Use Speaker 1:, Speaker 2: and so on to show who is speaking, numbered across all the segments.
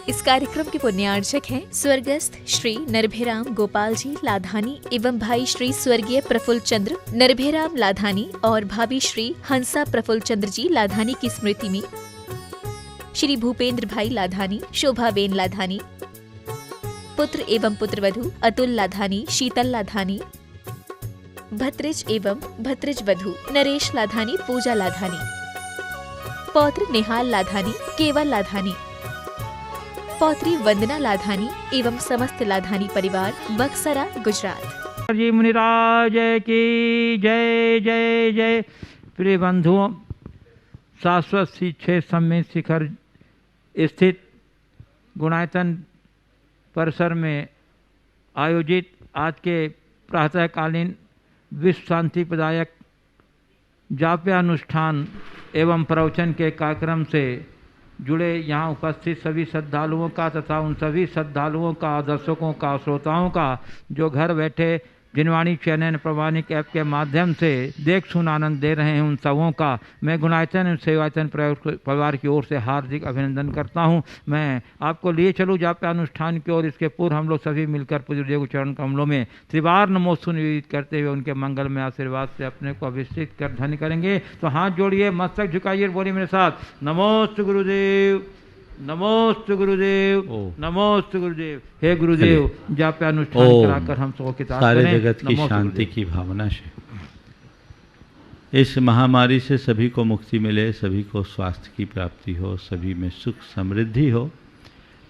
Speaker 1: इस कार्यक्रम के पुण्यार्चक हैं स्वर्गस्थ श्री नरभेराम गोपाल जी लाधानी एवं भाई श्री स्वर्गीय प्रफुल्ल चंद्र नरभेराम लाधानी और भाभी श्री हंसा प्रफुल्ल चंद्र जी लाधानी की स्मृति में श्री भूपेंद्र भाई लाधानी, शोभाबेन लाधानी, पुत्र एवं पुत्रवधू अतुल लाधानी, शीतल लाधानी, भत्रिज एवं भत्रिज वधू नरेश लाधानी, पूजा लाधानी, पौत्र निहाल लाधानी, केवल लाधानी, पौत्री वंदना लाधानी एवं समस्त लाधानी परिवार बक्सरा गुजरात।
Speaker 2: जी मुनिराज की जय जय जय। प्रिय बंधुओं, शाश्वत शिक्षे सम्मेत शिखर स्थित गुणायतन परिसर में आयोजित आज के प्रातःकालीन विश्व शांति प्रदायक जाप्यानुष्ठान एवं प्रवचन के कार्यक्रम से जुड़े यहाँ उपस्थित सभी श्रद्धालुओं का तथा उन सभी श्रद्धालुओं का, दर्शकों का, श्रोताओं का जो घर बैठे जिनवाणी चैनल प्रमाणिक ऐप के माध्यम से देख सुन आनंद दे रहे हैं, उन सबों का मैं गुणायतन एवं सेवायतन परिवार की ओर से हार्दिक अभिनंदन करता हूं। मैं आपको लिए चलूँ जाप्य अनुष्ठान की ओर। इसके पूर्व हम लोग सभी मिलकर पूज्य देव चरण कमलों में त्रिवार नमोस्तु निवेदित करते हुए उनके मंगल में आशीर्वाद से अपने को अभिषेक कर धन्य करेंगे। तो हाथ जोड़िए, मस्तक झुकाइए, बोलिए मेरे साथ, नमोस्तु गुरुदेव, नमोस्तु गुरुदेव, नमोस्तु गुरुदेव। हे गुरुदेव, जाप्य अनुष्ठान कराकर हम सबको किताब
Speaker 3: सारे जगत की शांति की भावना से इस महामारी से सभी को मुक्ति मिले, सभी को स्वास्थ्य की प्राप्ति हो, सभी में सुख समृद्धि हो,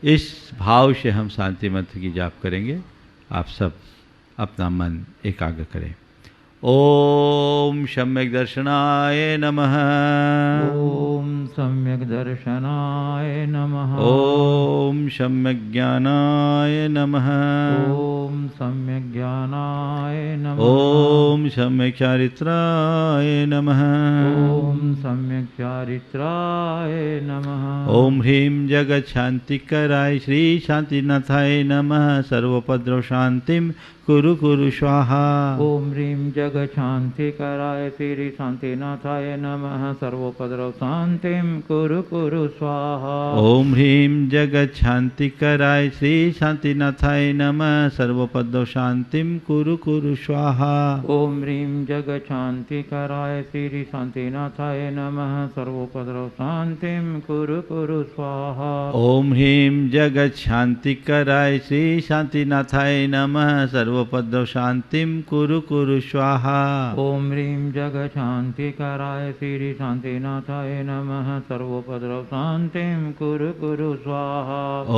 Speaker 3: इस भाव से हम शांति मंत्र की जाप करेंगे। आप सब अपना मन एकाग्र करें। ओम सम्यक दर्शनाय नमः।
Speaker 2: ओम सम्यक दर्शनाय नमः।
Speaker 3: ओम सम्यक ज्ञानाय नमः।
Speaker 2: ओम सम्यक ज्ञानाय नमः।
Speaker 3: ओम सम्यक चारित्राय नमः।
Speaker 2: ओम सम्यक चारित्राय नमः।
Speaker 3: ओम ह्रीं जगत शांतिकराय श्री शांतिनाथाय नमः। सर्वोपद्रव शांतिम कुरु कुरु स्वाहा।
Speaker 2: ओम ह्रीं जगत शांति कराय श्री शांतिनाथाय नमः। सर्वोपद्रव शांतिम कुरु कुरु स्वाहा।
Speaker 3: ओम ह्रीं जगत शांति कराय श्री शांतिनाथाय नमः। सर्वोपद्रव शांतिम कुरु कुरु स्वाहा।
Speaker 2: ओम ह्रीं जगत शांति कराय श्री शांतिनाथाय नमः। सर्वोपद्रव शांतिम कुरु कुरु स्वाहा।
Speaker 3: ओम ह्रीं जगत शांति कराय श्री शांतिनाथाय नमः। सर्वोपद्रव शांतिम कुरु कुरु स्वाहा।
Speaker 2: ओम ह्रीं जगत शांति कराय श्री शांतिनाथाय नमः। सर्वोपद्रव शांतिम कुरु कुरु स्वाहा।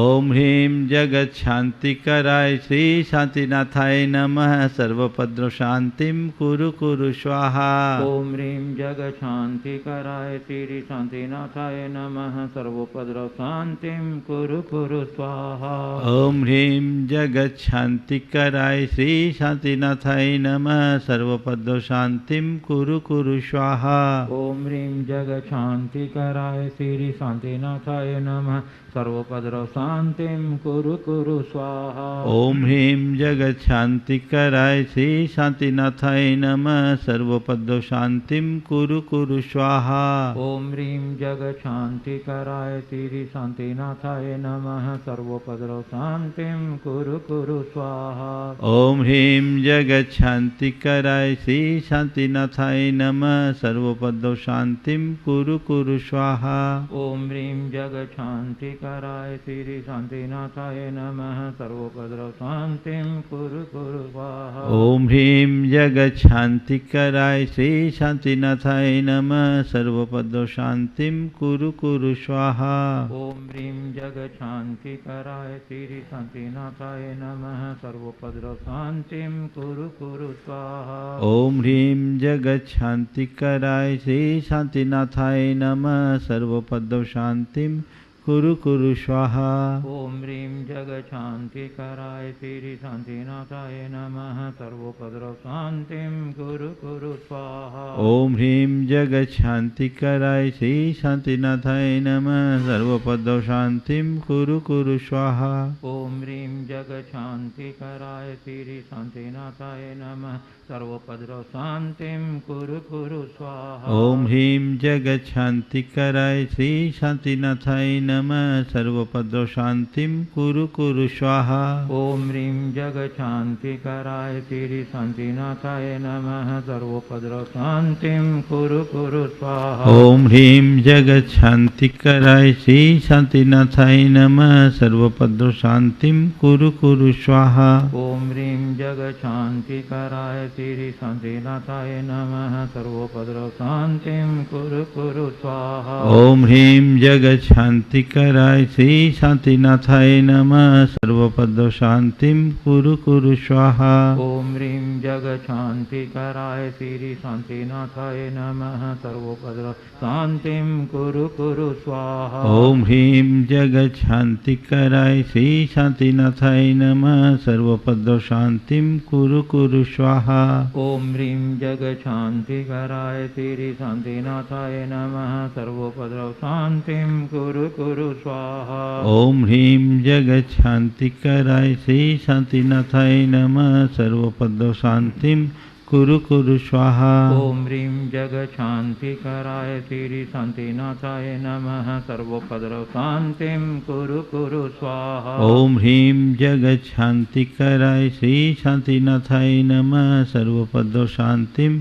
Speaker 3: ओम ह्रीं जगत शांति कराय श्री शांतिनाथाय नमः। सर्वोपद्रव शांतिम कुरु कुरु स्वाहा।
Speaker 2: ओम ह्रीं जगत शांति कराय श्री शांतिनाथाय नमः। सर्वोपद्रव शांतिम कुरु कुरु स्वाहा।
Speaker 3: ओम ह्रीं जगत शांति कराय श्री शांतिनाथाय नमः। सर्वोपद्रव शांतिम कुरु कुरु स्वाहा।
Speaker 2: ओम ह्रीं जगत शांति कराय श्री शांतिनाथाय नमः। सर्वोपद्रव शांतिम कुरु कुरु स्वाहा।
Speaker 3: ओम ह्रीं जगत शांति कराय श्री शांतिनाथाय नमः। सर्वोपद्रव शांतिम कुरु कुरु स्वाहा।
Speaker 2: ओम ह्रीं जगत शांति कराय श्री शांतिनाथाय नमः। सर्वोपद्रव शांतिम कुरु कुरु स्वाहा।
Speaker 3: ओम ह्रीं जगत शांति कराय श्री शांतिनाथाय नमः। सर्वोपद्रव शांतिम कुरु कुरु स्वाहा।
Speaker 2: ओम ह्रीं जगत शांति कराय श्री शांतिनाथाय नमः। सर्वोपद्रव शांतिम कुरु कुरु स्वाहा।
Speaker 3: ओम ह्रीं जगत शांति कराय श्री शांतिनाथाय नमः। सर्वोपद्रव शांतिम कुरु कुरु स्वाहा।
Speaker 2: ओम ह्रीं जगत शांति कराय श्री शांतिनाथाय नमः। सर्वोपद्रव शांतिम कुरु कुरु स्वाहा।
Speaker 3: ओम ह्रीं जगत शांति कराय श्री शांतिनाथाय नमः। सर्वोपद्रव शांतिम कुरु कुरु स्वाहा।
Speaker 2: ओम ह्रीं जगत शांति कराय श्री शांतिनाथाय नमः। सर्वोपद्रव शांतिम कुरु कुरु स्वाहा।
Speaker 3: ओम ह्रीं जगत शांति कराय श्री शांतिनाथाय नमः। सर्वोपद्रव शांतिम कुरु कुरु स्वाहा।
Speaker 2: ओम ह्रीं जगत शांति कराय श्री शांतिनाथाय नमः। सर्वोपद्रव शांतिम कुरु कुरु स्वाहा।
Speaker 3: ओम ह्रीं जगत शांति कराय श्री शांतिनाथाय नमः। नमः सर्वोपद्रवशान्तिं कुरु कुरु स्वाहा।
Speaker 2: ओम ह्रीं जगच्छान्तिकराय श्री शान्तिनाथाय नमः सर्वोपद्रव शान्तिं कुरु कुरु स्वाहा।
Speaker 3: ओम ह्रीं जगच्छान्तिकराय श्री शान्तिनाथाय नमः सर्वोपद्रव शान्तिं कुरु कुरु स्वाहा।
Speaker 2: ओम ह्रीं जगच्छान्तिकराय श्री शान्तिनाथाय नमः सर्वोपद्रव शान्तिं कुरु कुरु स्वाहा।
Speaker 3: ओम ह्रीं जगच्छान्तिकराय श्री शान्तिनाथाय नमः सर्वोपद्रव शान्तिं कुरु कुरु स्वाहा।
Speaker 2: ओम ह्रीं जगच्छान्तिकराय श्री शान्तिनाथाय नमः सर्वोपद्रव शान्तिं कुरु कुरु स्वाहा।
Speaker 3: ओम ह्रीं जगच्छान्तिकराय श्री शान्तिनाथाय नमः सर्वोपद्रव शान्तिं कुरु कुरु स्वाहा।
Speaker 2: ओम ह्रीं जगच्छान्तिकराय श्री शान्तिनाथाय नमः सर्वोपद्रव शान्तिं कुरु कुरु स्वाहा।
Speaker 3: ओम ह्रीं जगच्छान्तिकराय श्री शान्तिनाथाय नमः सर्वोपद्रव शान्तिं कुरु कुरु स्वाहा।
Speaker 2: ओम ह्रीं जगच्छान्तिकराय श्री शान्तिनाथाय नमः सर्वोपद्रव शान्तिं कुरु कुरु स्वाहा।
Speaker 3: ओम ह्रीं जगच्छान्तिकराय श्री शान्तिनाथाय नमः सर्वोपद्रव शान्तिं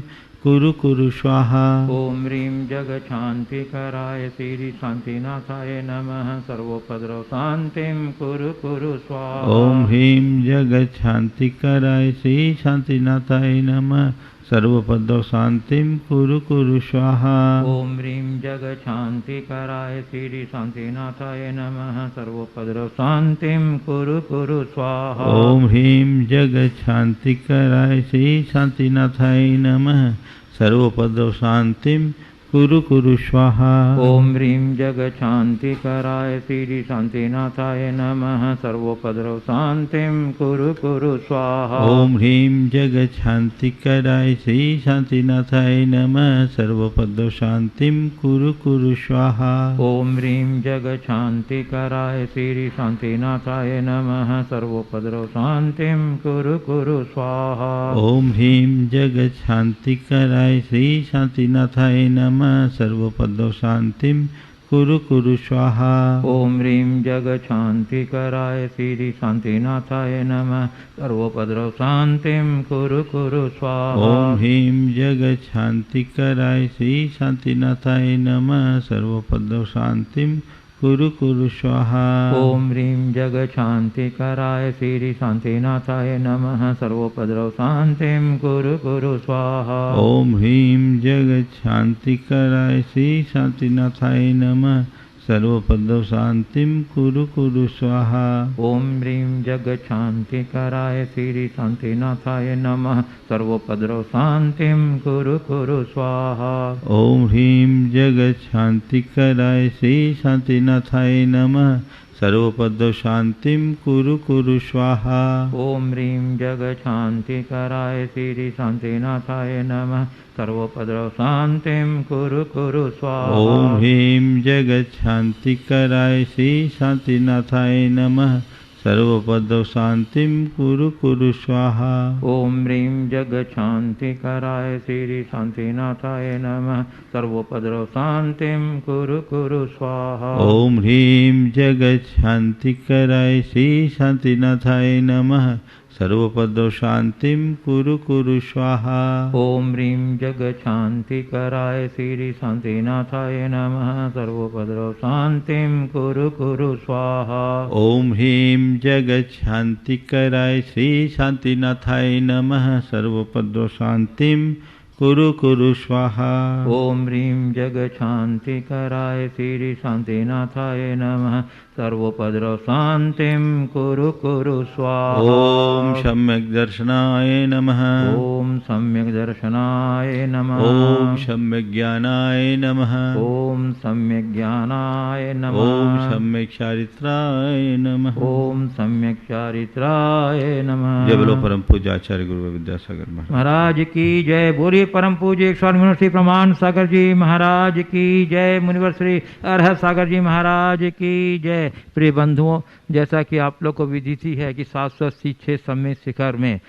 Speaker 3: कुरु कुरु स्वाहा।
Speaker 2: ओम ह्रीं जगच्छान्तिकराय श्री शान्तिनाथाय नमः सर्वोपद्रव शान्तिं कुरु कुरु स्वाहा।
Speaker 3: ओम ह्रीं जगच्छान्तिकराय श्री शान्तिनाथाय नमः सर्वोपद्रव शान्तिं कुरु कुरु स्वाहा।
Speaker 2: ओम ह्रीं जगच्छान्तिकराय श्री शान्तिनाथाय नमः सर्वोपद्रव शान्तिं कुरु कुरु स्वाहा।
Speaker 3: ओम ह्रीं जगच्छान्तिकराय श्री शान्तिनाथाय नमः सर्वोपद्रव शान्तिं कुरु कुरु स्वाहा।
Speaker 2: ओम ह्रीं जगच्छान्तिकराय श्री शान्तिनाथाय नमः सर्वोपद्रव शान्तिं कुरु कुरु स्वाहा।
Speaker 3: ओम ह्रीं जगच्छान्तिकराय श्री शान्तिनाथाय नमः सर्वोपद्रव शान्तिं कुरु कुरु स्वाहा।
Speaker 2: ओम ह्रीं जगच्छान्तिकराय श्री शान्तिनाथाय नमः सर्वोपद्रव शान्तिं कुरु कुरु स्वाहा।
Speaker 3: ओम ह्रीं जगच्छान्तिकराय श्री शान्तिनाथाय नमः सर्वोपद्रव शान्तिं कुरु कुरु स्वाहा।
Speaker 2: ओम ह्रीं जगच्छान्तिकराय श्री शान्तिनाथाय नमः सर्वोपद्रव शान्तिं कुरु कुरु स्वाहा।
Speaker 3: ओम ह्रीं जगच्छान्तिकराय श्री शान्तिनाथाय नमः सर्वोपद्रव शान्तिं कुरु कुरु स्वाहा।
Speaker 2: ओम ह्रीं जगच्छान्तिकराय श्री शान्तिनाथाय नमः सर्वोपद्रव शान्तिं कुरु कुरु स्वाहा।
Speaker 3: ओम ह्रीं जगच्छान्तिकराय श्री शान्तिनाथाय नमः सर्वोपद्रव शान्तिं कुरु कुरु स्वाहा।
Speaker 2: ओम ह्रीं जगच्छान्तिकराय श्री शान्तिनाथाय नमः सर्वोपद्रव शान्तिं कुरु कुरु स्वाहा।
Speaker 3: ओम ह्रीं जगच्छान्तिकराय श्री शान्तिनाथाय नमः सर्वोपद्रव शान्तिं कुरु कुरु स्वाहा।
Speaker 2: ओम ह्रीं जगच्छान्तिकराय श्री शान्तिनाथाय नमः सर्वोपद्रव शान्तिं कुरु कुरु स्वाहा।
Speaker 3: ओम ह्रीं जगच्छान्तिकराय श्री शान्तिनाथाय नमः सर्वोपद्रव शान्तिं कुरु कुरु स्वाहा।
Speaker 2: ओम ह्रीं जगच्छान्तिकराय श्री शान्तिनाथाय नमः सर्वोपद्रव शान्तिं कुरु कुरु स्वाहा।
Speaker 3: ओम ह्रीं जगच्छान्तिकराय श्री शान्तिनाथाय नमः सर्वोपद्रव शान्तिं कुरु कुरु स्वाहा।
Speaker 2: ओम ह्रीं जगच्छान्तिकराय श्री शान्तिनाथाय नमः सर्वोपद्रव शान्तिं कुरु कुरु स्वाहा।
Speaker 3: ओम ह्रीं जगच्छान्तिकराय श्री शान्तिनाथाय नमः सर्वोपद्रव शान्तिं कुरु कुरु स्वाहा।
Speaker 2: ओम ह्रीं जगच्छान्तिकराय श्री शान्तिनाथाय नमः सर्वोपद्रव शान्तिं कुरु कुरु स्वाहा।
Speaker 3: ओम सम्यक् दर्शनाय नमः।
Speaker 2: ओम सम्यक् दर्शनाय नमः।
Speaker 3: ओम सम्यक् ज्ञानाय नमः।
Speaker 2: ओम सम्यक् ज्ञानाय नमः।
Speaker 3: ओम सम्यक् चारित्राय नमः।
Speaker 2: ओम सम्यक् चारित्राय नमः।
Speaker 3: जय बोलो परम पूज्य आचार्य गुरु विद्यासागर
Speaker 2: महाराज की जय। बोलिए परम पूज्य स्वामी मुनि श्री प्रमाण सागर जी महाराज की जय। मुनिवर श्री अरहत सागर जी महाराज की जय। प्रिय बंधुओं, जैसा कि आप लोग को विदित है कि 786 सम्मेद शिखर में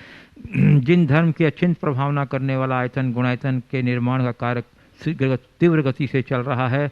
Speaker 2: जिन धर्म की अचिंत प्रभावना करने वाला आयतन गुणायतन के निर्माण का कार्य तीव्र गति से चल रहा है,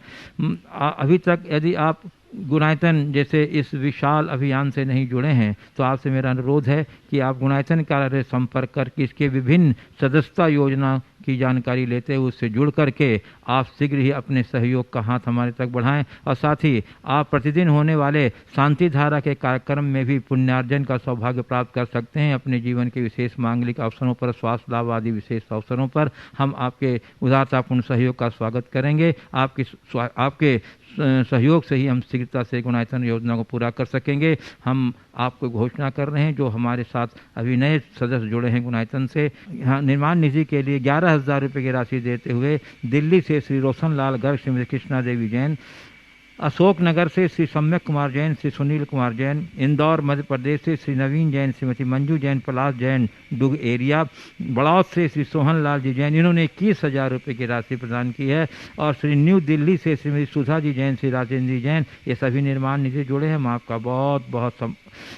Speaker 2: अभी तक यदि आप गुणायतन जैसे इस विशाल अभियान से नहीं जुड़े हैं तो आपसे मेरा अनुरोध है कि आप गुणायतन कार्यालय संपर्क करके इसके विभिन्न सदस्यता योजना की जानकारी लेते हुए उससे जुड़ करके आप शीघ्र ही अपने सहयोग का हाथ हमारे तक बढ़ाएं और साथ ही आप प्रतिदिन होने वाले शांति धारा के कार्यक्रम में भी पुण्यार्जन का सौभाग्य प्राप्त कर सकते हैं। अपने जीवन के विशेष मांगलिक अवसरों पर, स्वास्थ्य लाभ आदि विशेष अवसरों पर हम आपके उदारतापूर्ण सहयोग का स्वागत करेंगे। आपके सहयोग से ही हम शीघ्रता से गुणायतन योजना को पूरा कर सकेंगे। हम आपको घोषणा कर रहे हैं जो हमारे साथ अभी नए सदस्य जुड़े हैं गुणायतन से, यहाँ निर्माण निधि के लिए 11,000 रुपये की राशि देते हुए दिल्ली से श्री रोशन लाल गर्ग, श्रीमती कृष्णा देवी जैन, अशोकनगर से श्री सम्यक कुमार जैन, श्री सुनील कुमार जैन, इंदौर मध्य प्रदेश से श्री नवीन जैन, श्रीमती मंजू जैन, पलाश जैन, डुग एरिया, बड़ौद से श्री सोहन लाल जी जैन, इन्होंने 21,000 रुपये की राशि प्रदान की है। और श्री न्यू दिल्ली से श्रीमती सुधा जी जैन, श्री राजेंद्र जी जैन, ये सभी निर्माण निधि जुड़े हैं। हम आपका बहुत बहुत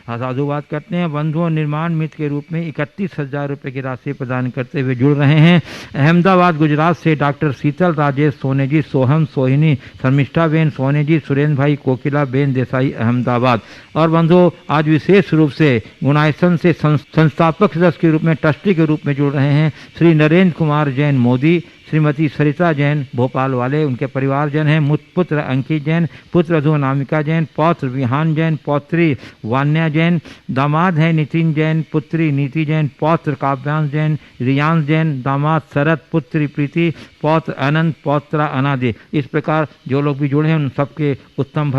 Speaker 2: साधुवाद करते हैं। बंधुओं, निर्माण मित्र के रूप में 31,000 रुपये की राशि प्रदान करते हुए जुड़ रहे हैं अहमदाबाद गुजरात से डॉक्टर शीतल राजेश सोने जी, सोहम सोहिनी, शर्मिष्ठा बेन सोने जी, सुरेंद्र भाई, कोकिला बेन देसाई, अहमदाबाद। और बंधुओं, आज विशेष रूप से गुणायतन से संस्थापक सदस्य के रूप में, ट्रस्टी के रूप में जुड़ रहे हैं श्री नरेंद्र कुमार जैन मोदी, श्रीमती सरिता जैन भोपाल वाले, उनके परिवारजन हैं पुत्र अंकित जैन, पुत्र अधु अनामिका जैन, पौत्र विहान जैन, पौत्री वान्या जैन, दामाद हैं नितिन जैन, पुत्री नीति जैन, पौत्र काव्यांश जैन, रियांश जैन, दामाद शरद, पुत्री प्रीति, पौत्र अनंत, पौत्रा अनादि। इस प्रकार जो लोग भी जुड़े हैं उन सबके उत्तम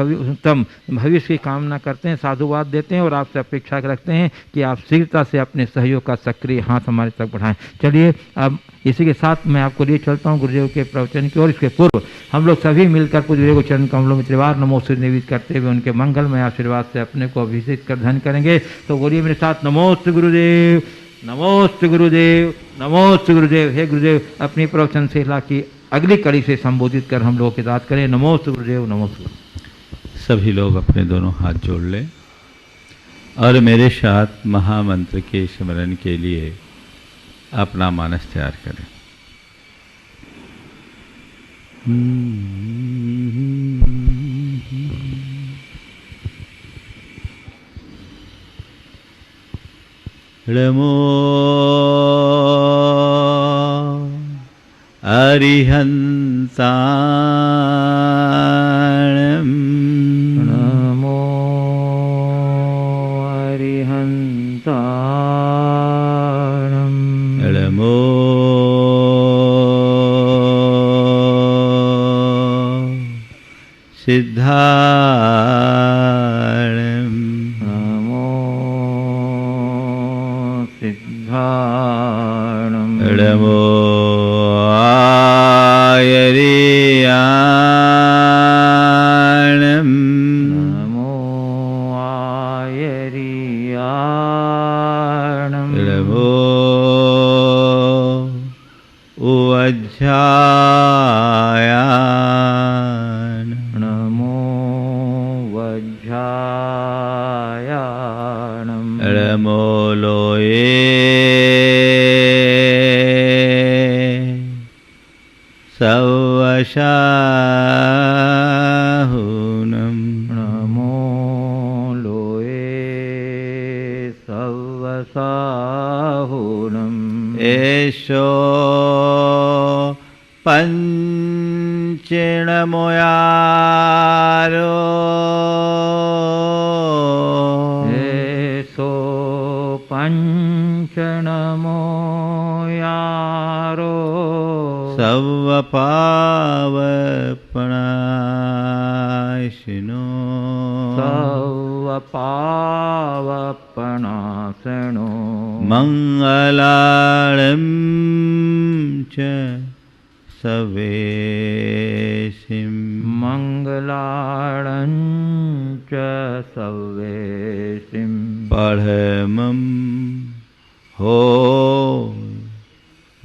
Speaker 2: भविष्य की कामना करते हैं, साधुवाद देते हैं और आपसे अपेक्षा रखते हैं कि आप शीघ्रता से अपने सहयोग का सक्रिय हाथ हमारे तक बढ़ाएं। चलिए अब इसी के साथ मैं आपको लिए चलता हूँ गुरुदेव के प्रवचन की ओर। इसके पूर्व हम लोग सभी मिलकर गुरुदेव को चरण कमलों में त्रिवार नमो से निवेदित करते हुए उनके मंगलमय आशीर्वाद से अपने को अभिषेक कर धन करेंगे। तो बोलिए मेरे साथ, नमोस्तु गुरुदेव, नमोस्तु गुरुदेव, नमोस्तु गुरुदेव। हे गुरुदेव, अपनी प्रवचन श्रृंखला की अगली कड़ी से संबोधित कर हम लोग के साथ करें। नमोस्तु गुरुदेव, नमोस्तु।
Speaker 3: सभी लोग अपने दोनों हाथ जोड़ लें और मेरे साथ महामंत्र के स्मरण के लिए अपना मानस तैयार करें। नमो अरिहंताणं,
Speaker 2: नमो अरिहंताणं,
Speaker 3: नमो सिद्धाणं,
Speaker 2: नमो सिद्धाणं,
Speaker 3: नमो आयर्याणं,
Speaker 2: नमो आयर्याणं,
Speaker 3: नमो उवज्झायाणं,
Speaker 2: नमो वज्झायाणं,
Speaker 3: नमो लोये सवशाहुनं,
Speaker 2: नमो लोये सवसाहुनं,
Speaker 3: एषो पंचणमोयारो,
Speaker 2: एषो पंचनमो यारो,
Speaker 3: सवपावपणाशिनो,
Speaker 2: सवपावपणासनो,
Speaker 3: मंगलाळं च सवेशिं,
Speaker 2: मंगलाळं च सवेशिं,
Speaker 3: पढमं हो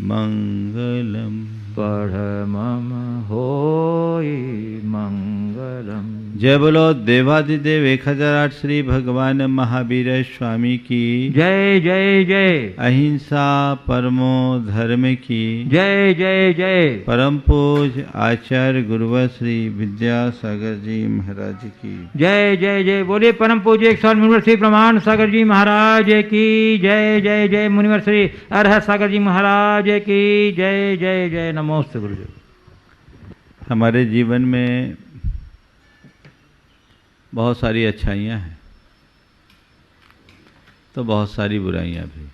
Speaker 3: मंगलम्,
Speaker 2: परमं होयि मंगलम्।
Speaker 3: जय बोलो देवादिदेव 1008 श्री भगवान महावीर स्वामी की
Speaker 2: जय जय जय।
Speaker 3: अहिंसा परमो धर्म की
Speaker 2: जय जय जय।
Speaker 3: परम पूज्य आचार्य गुरुवर श्री विद्यासागर जी महाराज की
Speaker 2: जय जय जय। बोलिए परम पूज्य 100 मुनिवर श्री प्रमाण सागर जी महाराज की जय जय जय। मुनिवर श्री अरहत सागर जी महाराज की जय जय जय। नमोस्तु गुरुदेव।
Speaker 3: हमारे जीवन में बहुत सारी अच्छाइयाँ हैं तो बहुत सारी बुराइयाँ भी।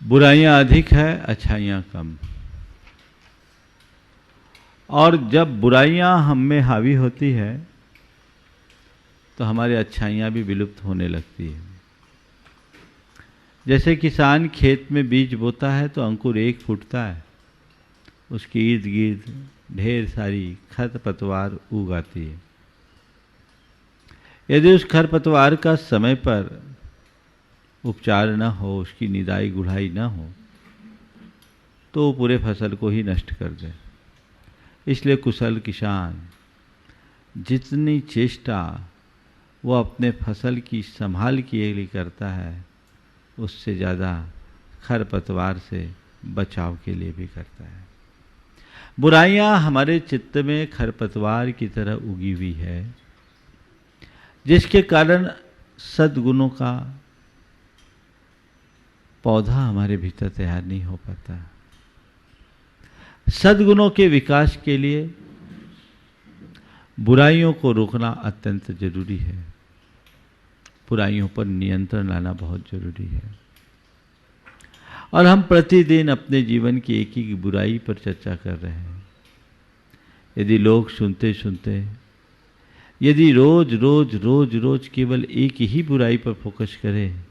Speaker 3: बुराइयाँ अधिक है, अच्छाइयाँ कम। और जब बुराइयाँ हम में हावी होती है तो हमारी अच्छाइयाँ भी विलुप्त होने लगती है। जैसे किसान खेत में बीज बोता है तो अंकुर एक फूटता है, उसके इर्द गिर्द ढेर सारी खरपतवार उग आती है। यदि उस खरपतवार का समय पर उपचार न हो, उसकी निदाई गुड़ाई न हो तो वो पूरे फसल को ही नष्ट कर दे। इसलिए कुशल किसान जितनी चेष्टा वो अपने फसल की संभाल के लिए करता है, उससे ज़्यादा खरपतवार से बचाव के लिए भी करता है। बुराइयां हमारे चित्त में खरपतवार की तरह उगी हुई है, जिसके कारण सद्गुणों का पौधा हमारे भीतर तैयार नहीं हो पाता। सद्गुणों के विकास के लिए बुराइयों को रोकना अत्यंत जरूरी है। बुराइयों पर नियंत्रण लाना बहुत जरूरी है। और हम प्रतिदिन अपने जीवन की एक ही बुराई पर चर्चा कर रहे हैं। यदि लोग सुनते सुनते यदि रोज रोज रोज रोज केवल एक ही बुराई पर फोकस करें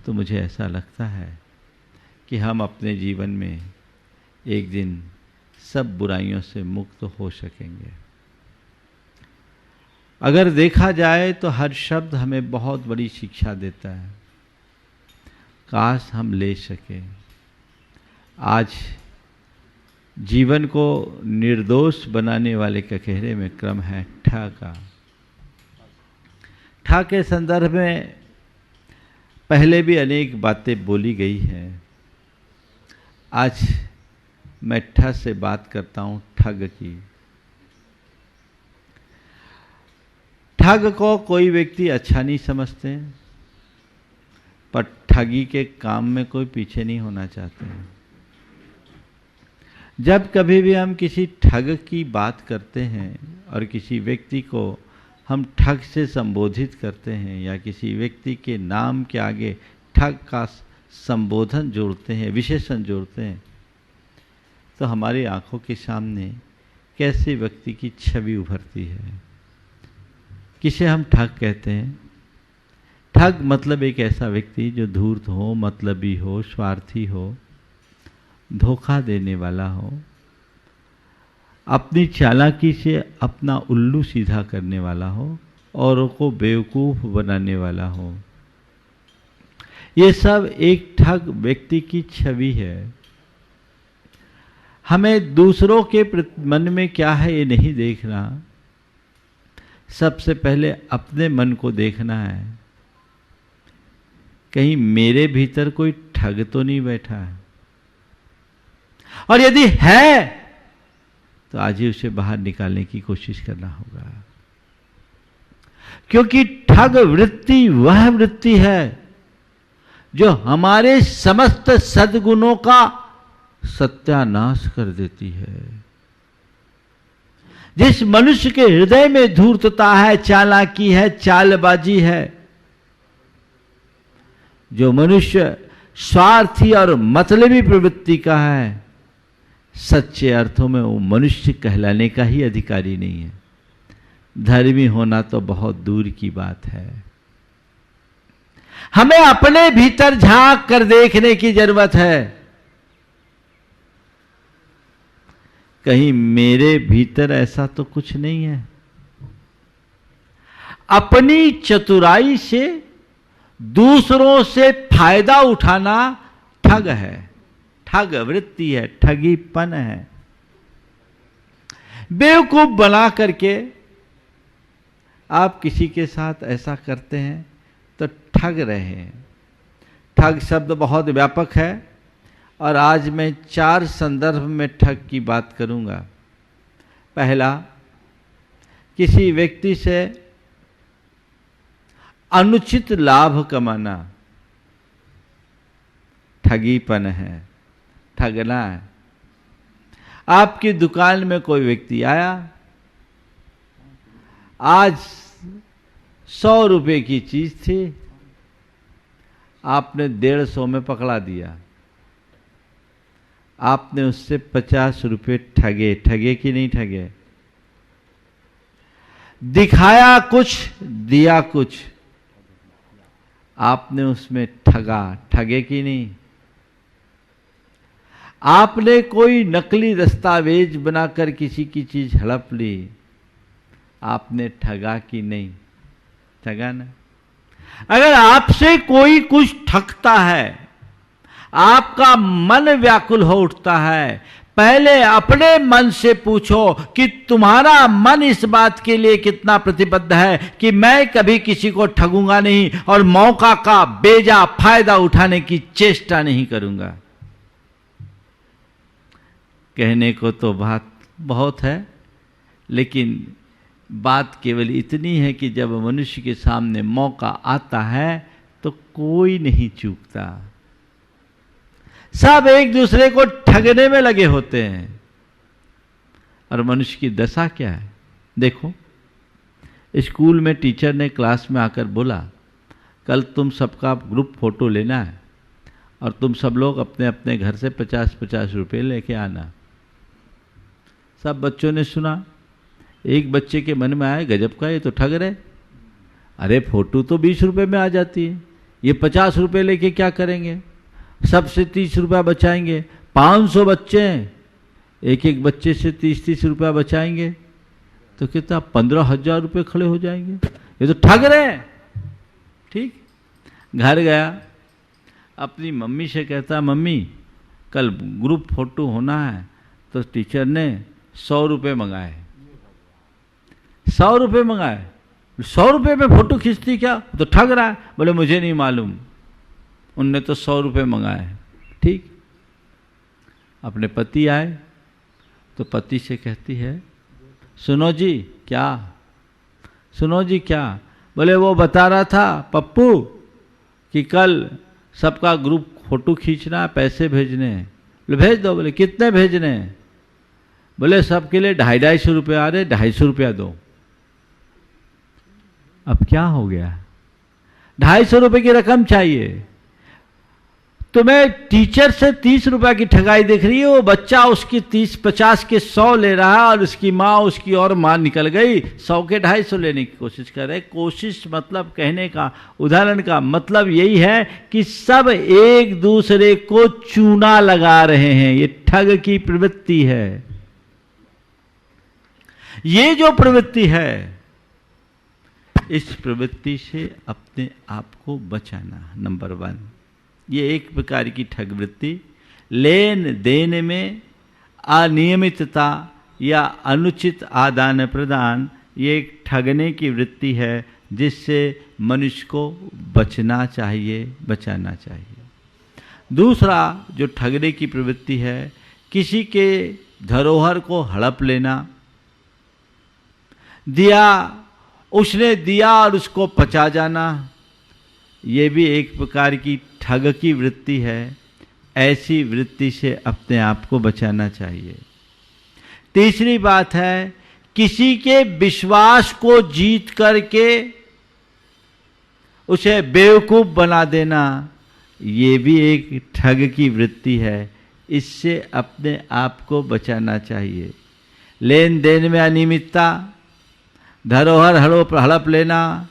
Speaker 3: तो मुझे ऐसा लगता है कि हम अपने जीवन में एक दिन सब बुराइयों से मुक्त हो सकेंगे। अगर देखा जाए तो हर शब्द हमें बहुत बड़ी शिक्षा देता है। काश हम ले सकें। आज जीवन को निर्दोष बनाने वाले ककहरे में क्रम है ठा का। ठा के संदर्भ में पहले भी अनेक बातें बोली गई हैं। आज मैं ठा से बात करता हूं ठग की। ठग को कोई व्यक्ति अच्छा नहीं समझते, पर ठगी के काम में कोई पीछे नहीं होना चाहते हैं। जब कभी भी हम किसी ठग की बात करते हैं और किसी व्यक्ति को हम ठग से संबोधित करते हैं या किसी व्यक्ति के नाम के आगे ठग का संबोधन जोड़ते हैं, विशेषण जोड़ते हैं, तो हमारी आंखों के सामने कैसे व्यक्ति की छवि उभरती है। किसे हम ठग कहते हैं? ठग मतलब एक ऐसा व्यक्ति जो धूर्त हो, मतलबी हो, स्वार्थी हो, धोखा देने वाला हो, अपनी चालाकी से अपना उल्लू सीधा करने वाला हो, औरों को बेवकूफ बनाने वाला हो। ये सब एक ठग व्यक्ति की छवि है। हमें दूसरों के मन में क्या है ये नहीं देखना, सबसे पहले अपने मन को देखना है। कहीं मेरे भीतर कोई ठग तो नहीं बैठा है, और यदि है तो आज ही उसे बाहर निकालने की कोशिश करना होगा। क्योंकि ठग वृत्ति वह वृत्ति है जो हमारे समस्त सद्गुणों का सत्यानाश कर देती है। जिस मनुष्य के हृदय में धूर्तता है, चालाकी है, चालबाजी है, जो मनुष्य स्वार्थी और मतलबी प्रवृत्ति का है, सच्चे अर्थों में वो मनुष्य कहलाने का ही अधिकारी नहीं है। धर्मी होना तो बहुत दूर की बात है। हमें अपने भीतर झांक कर देखने की जरूरत है। कहीं मेरे भीतर ऐसा तो कुछ नहीं है। अपनी चतुराई से दूसरों से फायदा उठाना ठग है, ठग वृत्ति है, ठगीपन है। बेवकूफ बना करके आप किसी के साथ ऐसा करते हैं तो ठग रहे हैं। ठग शब्द बहुत व्यापक है और आज मैं 4 संदर्भ में ठग की बात करूंगा। पहला, किसी व्यक्ति से अनुचित लाभ कमाना ठगीपन है, ठगना है। आपकी दुकान में कोई व्यक्ति आया, आज 100 रुपए की चीज थी, आपने 150 में पकड़ा दिया। आपने उससे 50 रुपए ठगे। ठगे कि नहीं ठगे? दिखाया कुछ, दिया कुछ, आपने उसमें ठगा। ठगे कि नहीं? आपने कोई नकली दस्तावेज बनाकर किसी की चीज हड़प ली, आपने ठगा कि नहीं? ठगा ना। अगर आपसे कोई कुछ ठगता है, आपका मन व्याकुल हो उठता है, पहले अपने मन से पूछो कि तुम्हारा मन इस बात के लिए कितना प्रतिबद्ध है कि मैं कभी किसी को ठगूंगा नहीं और मौका का बेजा फायदा उठाने की चेष्टा नहीं करूंगा। कहने को तो बात बहुत है, लेकिन बात केवल इतनी है कि जब मनुष्य के सामने मौका आता है तो कोई नहीं चूकता। सब एक दूसरे को ठगने में लगे होते हैं। और मनुष्य की दशा क्या है? देखो, स्कूल में टीचर ने क्लास में आकर बोला, कल तुम सबका ग्रुप फोटो लेना है और तुम सब लोग अपने अपने घर से 50-50 रुपये लेके आना। सब बच्चों ने सुना। एक बच्चे के मन में आया, गजब का, ये तो ठग रहे। अरे फोटो तो 20 रुपये में आ जाती है, ये 50 रुपये लेके क्या करेंगे? सबसे 30 रुपया बचाएंगे। 500 बच्चे हैं, एक एक बच्चे से 30-30 रुपया बचाएंगे तो कितना? 15,000 रुपये खड़े हो जाएंगे। ये तो ठग रहे हैं। ठीक, घर गया, अपनी मम्मी से कहता, मम्मी कल ग्रुप फोटो होना है। तो टीचर ने 100 रुपये मंगाए। 100 रुपये मंगाए। 100 रुपये में फोटो खींचती क्या? तो ठग रहा है। बोले मुझे नहीं मालूम, उनने तो 100 रुपये मंगाए। ठीक, अपने पति आए तो पति से कहती है, सुनो जी क्या? सुनो जी क्या? बोले वो बता रहा था पप्पू कि कल सबका ग्रुप फोटो खींचना, पैसे भेजने हैं। बोले भेज दो। बोले कितने भेजने हैं? बोले सबके लिए 250 रुपये आ रहे, 250 रुपया दो। अब क्या हो गया? 250 रुपये की रकम चाहिए। तुम्हें टीचर से 30 रुपया की ठगाई दिख रही है, वो बच्चा उसकी 30-50 के 100 ले रहा है और उसकी माँ उसकी और माँ निकल गई 100 के 250 लेने की कोशिश कर रहे। कोशिश मतलब, कहने का, उदाहरण का मतलब यही है कि सब एक दूसरे को चूना लगा रहे हैं। ये ठग की प्रवृत्ति है। ये जो प्रवृत्ति है, इस प्रवृत्ति से अपने आप को बचाना। नंबर 1, ये एक प्रकार की ठग वृत्ति। लेन देन में अनियमितता या अनुचित आदान प्रदान, ये एक ठगने की वृत्ति है जिससे मनुष्य को बचना चाहिए, बचाना चाहिए। दूसरा जो ठगने की प्रवृत्ति है, किसी के धरोहर को हड़प लेना। दिया, उसने दिया और उसको पचा जाना, ये भी एक प्रकार की ठग की वृत्ति है। ऐसी वृत्ति से अपने आप को बचाना चाहिए। तीसरी बात है, किसी के विश्वास को जीत करके उसे बेवकूफ बना देना, ये भी एक ठग की वृत्ति है। इससे अपने आप को बचाना चाहिए। लेन देन में अनियमितता, धरोहर हड़प लेना,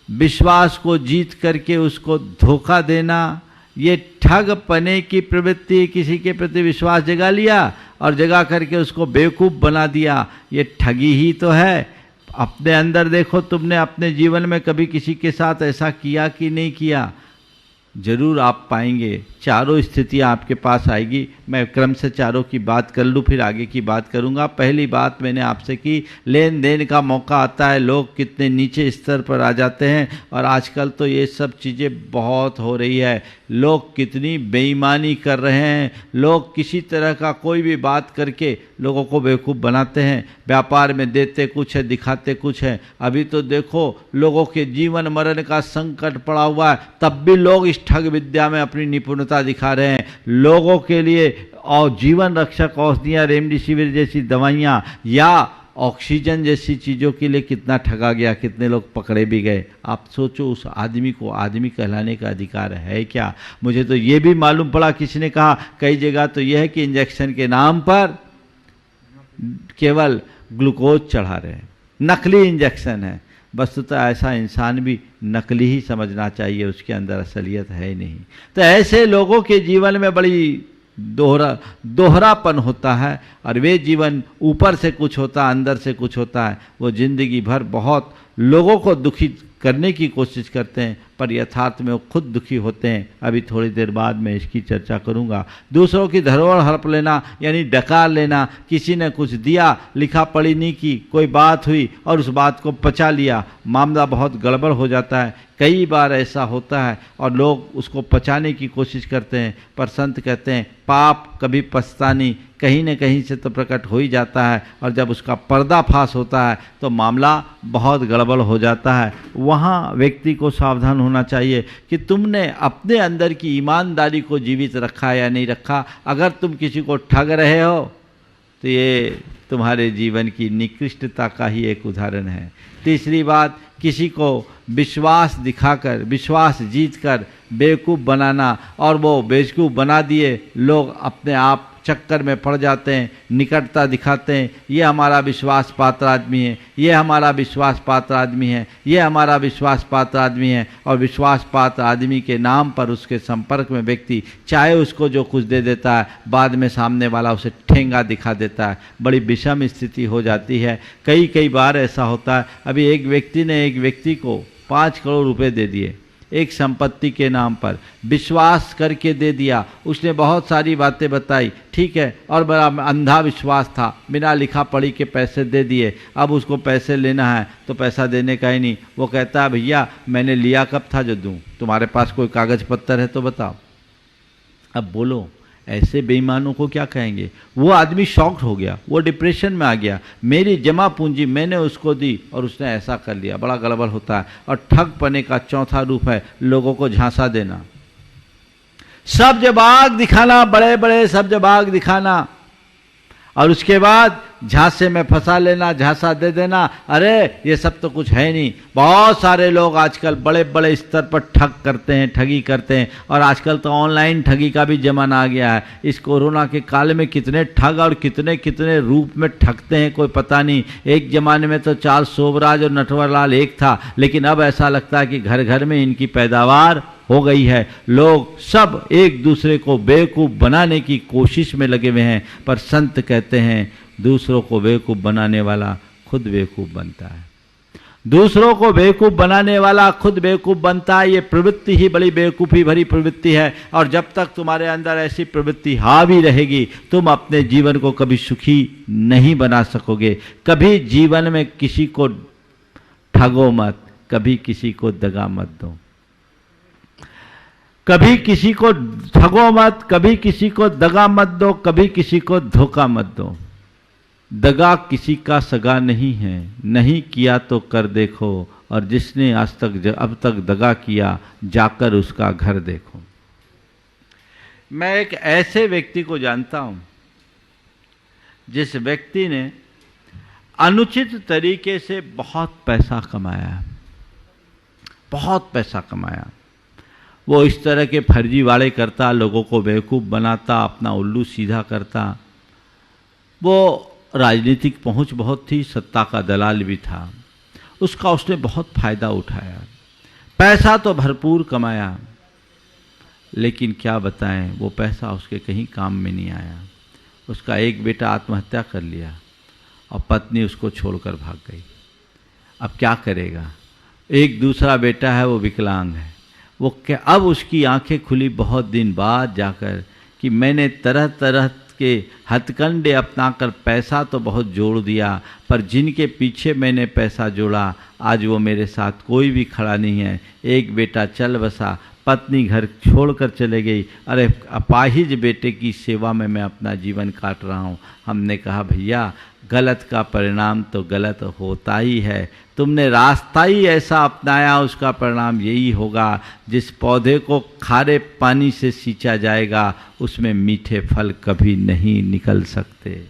Speaker 3: विश्वास को जीत करके उसको धोखा देना, ये ठग पने की प्रवृत्ति। किसी के प्रति विश्वास जगा लिया और जगा करके उसको बेवकूफ़ बना दिया, ये ठगी ही तो है। अपने अंदर देखो, तुमने अपने जीवन में कभी किसी के साथ ऐसा किया कि नहीं किया? जरूर आप पाएंगे। चारों स्थितियाँ आपके पास आएगी। मैं क्रम से चारों की बात कर लूँ, फिर आगे की बात करूँगा। पहली बात मैंने आपसे की, लेन देन का मौका आता है, लोग कितने नीचे स्तर पर आ जाते हैं। और आजकल तो ये सब चीज़ें बहुत हो रही है। लोग कितनी बेईमानी कर रहे हैं। लोग किसी तरह का कोई भी बात करके लोगों को बेवकूफ़ बनाते हैं। व्यापार में देते कुछ है, दिखाते कुछ है। अभी तो देखो लोगों के जीवन मरण का संकट पड़ा हुआ है, तब भी लोग इस ठग विद्या में अपनी निपुणता दिखा रहे हैं। लोगों के लिए और जीवन रक्षक औषधियाँ, रेमडेसिविर जैसी दवाइयाँ या ऑक्सीजन जैसी चीज़ों के लिए कितना ठगा गया, कितने लोग पकड़े भी गए। आप सोचो उस आदमी को आदमी कहलाने का अधिकार है क्या? मुझे तो ये भी मालूम पड़ा, किसी ने कहा कई जगह तो यह है कि इंजेक्शन के नाम पर केवल ग्लूकोज चढ़ा रहे हैं, नकली इंजेक्शन है। वस्तुतः ऐसा इंसान भी नकली ही समझना चाहिए, उसके अंदर असलियत है ही नहीं। तो ऐसे लोगों के जीवन में बड़ी दोहरापन होता है और वे जीवन ऊपर से कुछ होता है, अंदर से कुछ होता है। वो जिंदगी भर बहुत लोगों को दुखी करने की कोशिश करते हैं, पर यथार्थ में वो खुद दुखी होते हैं। अभी थोड़ी देर बाद मैं इसकी चर्चा करूंगा। दूसरों की धरोहर हड़प लेना यानी डकार लेना। किसी ने कुछ दिया, लिखा पढ़ी नहीं की, कोई बात हुई और उस बात को पचा लिया, मामला बहुत गड़बड़ हो जाता है। कई बार ऐसा होता है और लोग उसको पचाने की कोशिश करते हैं, पर संत कहते हैं पाप कभी पछता नहीं, कहीं न कहीं से तो प्रकट हो ही जाता है। और जब उसका पर्दाफाश होता है तो मामला बहुत गड़बड़ हो जाता है। वहाँ व्यक्ति को सावधान होना चाहिए कि तुमने अपने अंदर की ईमानदारी को जीवित रखा या नहीं रखा। अगर तुम किसी को ठग रहे हो तो ये तुम्हारे जीवन की निकृष्टता का ही एक उदाहरण है। तीसरी बात, किसी को विश्वास दिखाकर, विश्वास जीतकर बेवकूफ़ बनाना और वो बेवकूफ़ बना दिए, लोग अपने आप चक्कर में पड़ जाते हैं, निकटता दिखाते हैं, ये हमारा विश्वास पात्र आदमी है, ये हमारा विश्वास पात्र आदमी है, ये हमारा विश्वास पात्र आदमी है। और विश्वास पात्र आदमी के नाम पर उसके संपर्क में व्यक्ति चाहे उसको जो कुछ दे देता है, बाद में सामने वाला उसे ठेंगा दिखा देता है। बड़ी विषम स्थिति हो जाती है। कई बार ऐसा होता है। अभी एक व्यक्ति ने एक व्यक्ति को 5 करोड़ रुपए दे दिए एक संपत्ति के नाम पर, विश्वास करके दे दिया। उसने बहुत सारी बातें बताई, ठीक है, और बड़ा अंधा विश्वास था, बिना लिखा पढ़ी के पैसे दे दिए। अब उसको पैसे लेना है तो पैसा देने का ही नहीं। वो कहता है भैया मैंने लिया कब था जो दूँ, तुम्हारे पास कोई कागज़ पत्तर है तो बताओ। अब बोलो ऐसे बेईमानों को क्या कहेंगे? वो आदमी शॉक्ड हो गया, वो डिप्रेशन में आ गया। मेरी जमा पूंजी मैंने उसको दी और उसने ऐसा कर लिया। बड़ा गड़बड़ होता है। और ठग पने का चौथा रूप है लोगों को झांसा देना, सब जबाग दिखाना, बड़े बड़े सब जबाग दिखाना और उसके बाद झांसे में फंसा लेना, झांसा दे देना। अरे ये सब तो कुछ है नहीं। बहुत सारे लोग आजकल बड़े बड़े स्तर पर ठग करते हैं, ठगी करते हैं। और आजकल तो ऑनलाइन ठगी का भी जमाना आ गया है। इस कोरोना के काल में कितने ठग और कितने कितने रूप में ठगते हैं कोई पता नहीं। एक ज़माने में तो चार्ल्स शोभराज और नटवरलाल एक था, लेकिन अब ऐसा लगता है कि घर घर में इनकी पैदावार हो गई है। लोग सब एक दूसरे को बेवकूफ़ बनाने की कोशिश में लगे हुए हैं। पर संत कहते हैं दूसरों को बेवकूफ़ बनाने वाला खुद बेवकूफ़ बनता है। दूसरों को बेवकूफ़ बनाने वाला खुद बेवकूफ़ बनता है। ये प्रवृत्ति ही बड़ी बेवकूफ़ी भरी प्रवृत्ति है। और जब तक तुम्हारे अंदर ऐसी प्रवृत्ति हावी रहेगी, तुम अपने जीवन को कभी सुखी नहीं बना सकोगे। कभी जीवन में किसी को ठगो मत, कभी किसी को दगा मत दो, कभी किसी को ठगो मत, कभी किसी को दगा मत दो, कभी किसी को धोखा मत दो। दगा किसी का सगा नहीं है, नहीं किया तो कर देखो, और जिसने आज तक अब तक दगा किया जाकर उसका घर देखो। मैं एक ऐसे व्यक्ति को जानता हूं जिस व्यक्ति ने अनुचित तरीके से बहुत पैसा कमाया, बहुत पैसा कमाया। वो इस तरह के फर्जी वाड़े करता, लोगों को बेवकूफ़ बनाता, अपना उल्लू सीधा करता। वो राजनीतिक पहुंच बहुत थी, सत्ता का दलाल भी था, उसका उसने बहुत फ़ायदा उठाया, पैसा तो भरपूर कमाया, लेकिन क्या बताएं वो पैसा उसके कहीं काम में नहीं आया। उसका एक बेटा आत्महत्या कर लिया और पत्नी उसको छोड़कर भाग गई। अब क्या करेगा? एक दूसरा बेटा है वो विकलांग है, वो क्या, अब उसकी आंखें खुली बहुत दिन बाद जाकर कि मैंने तरह तरह के हथकंडे अपनाकर पैसा तो बहुत जोड़ दिया, पर जिनके पीछे मैंने पैसा जोड़ा आज वो मेरे साथ कोई भी खड़ा नहीं है। एक बेटा चल बसा, पत्नी घर छोड़कर चले गई, अरे अपाहिज बेटे की सेवा में मैं अपना जीवन काट रहा हूँ। हमने कहा भैया गलत का परिणाम तो गलत होता ही है, तुमने रास्ता ही ऐसा अपनाया, उसका परिणाम यही होगा। जिस पौधे को खारे पानी से सींचा जाएगा उसमें मीठे फल कभी नहीं निकल सकते।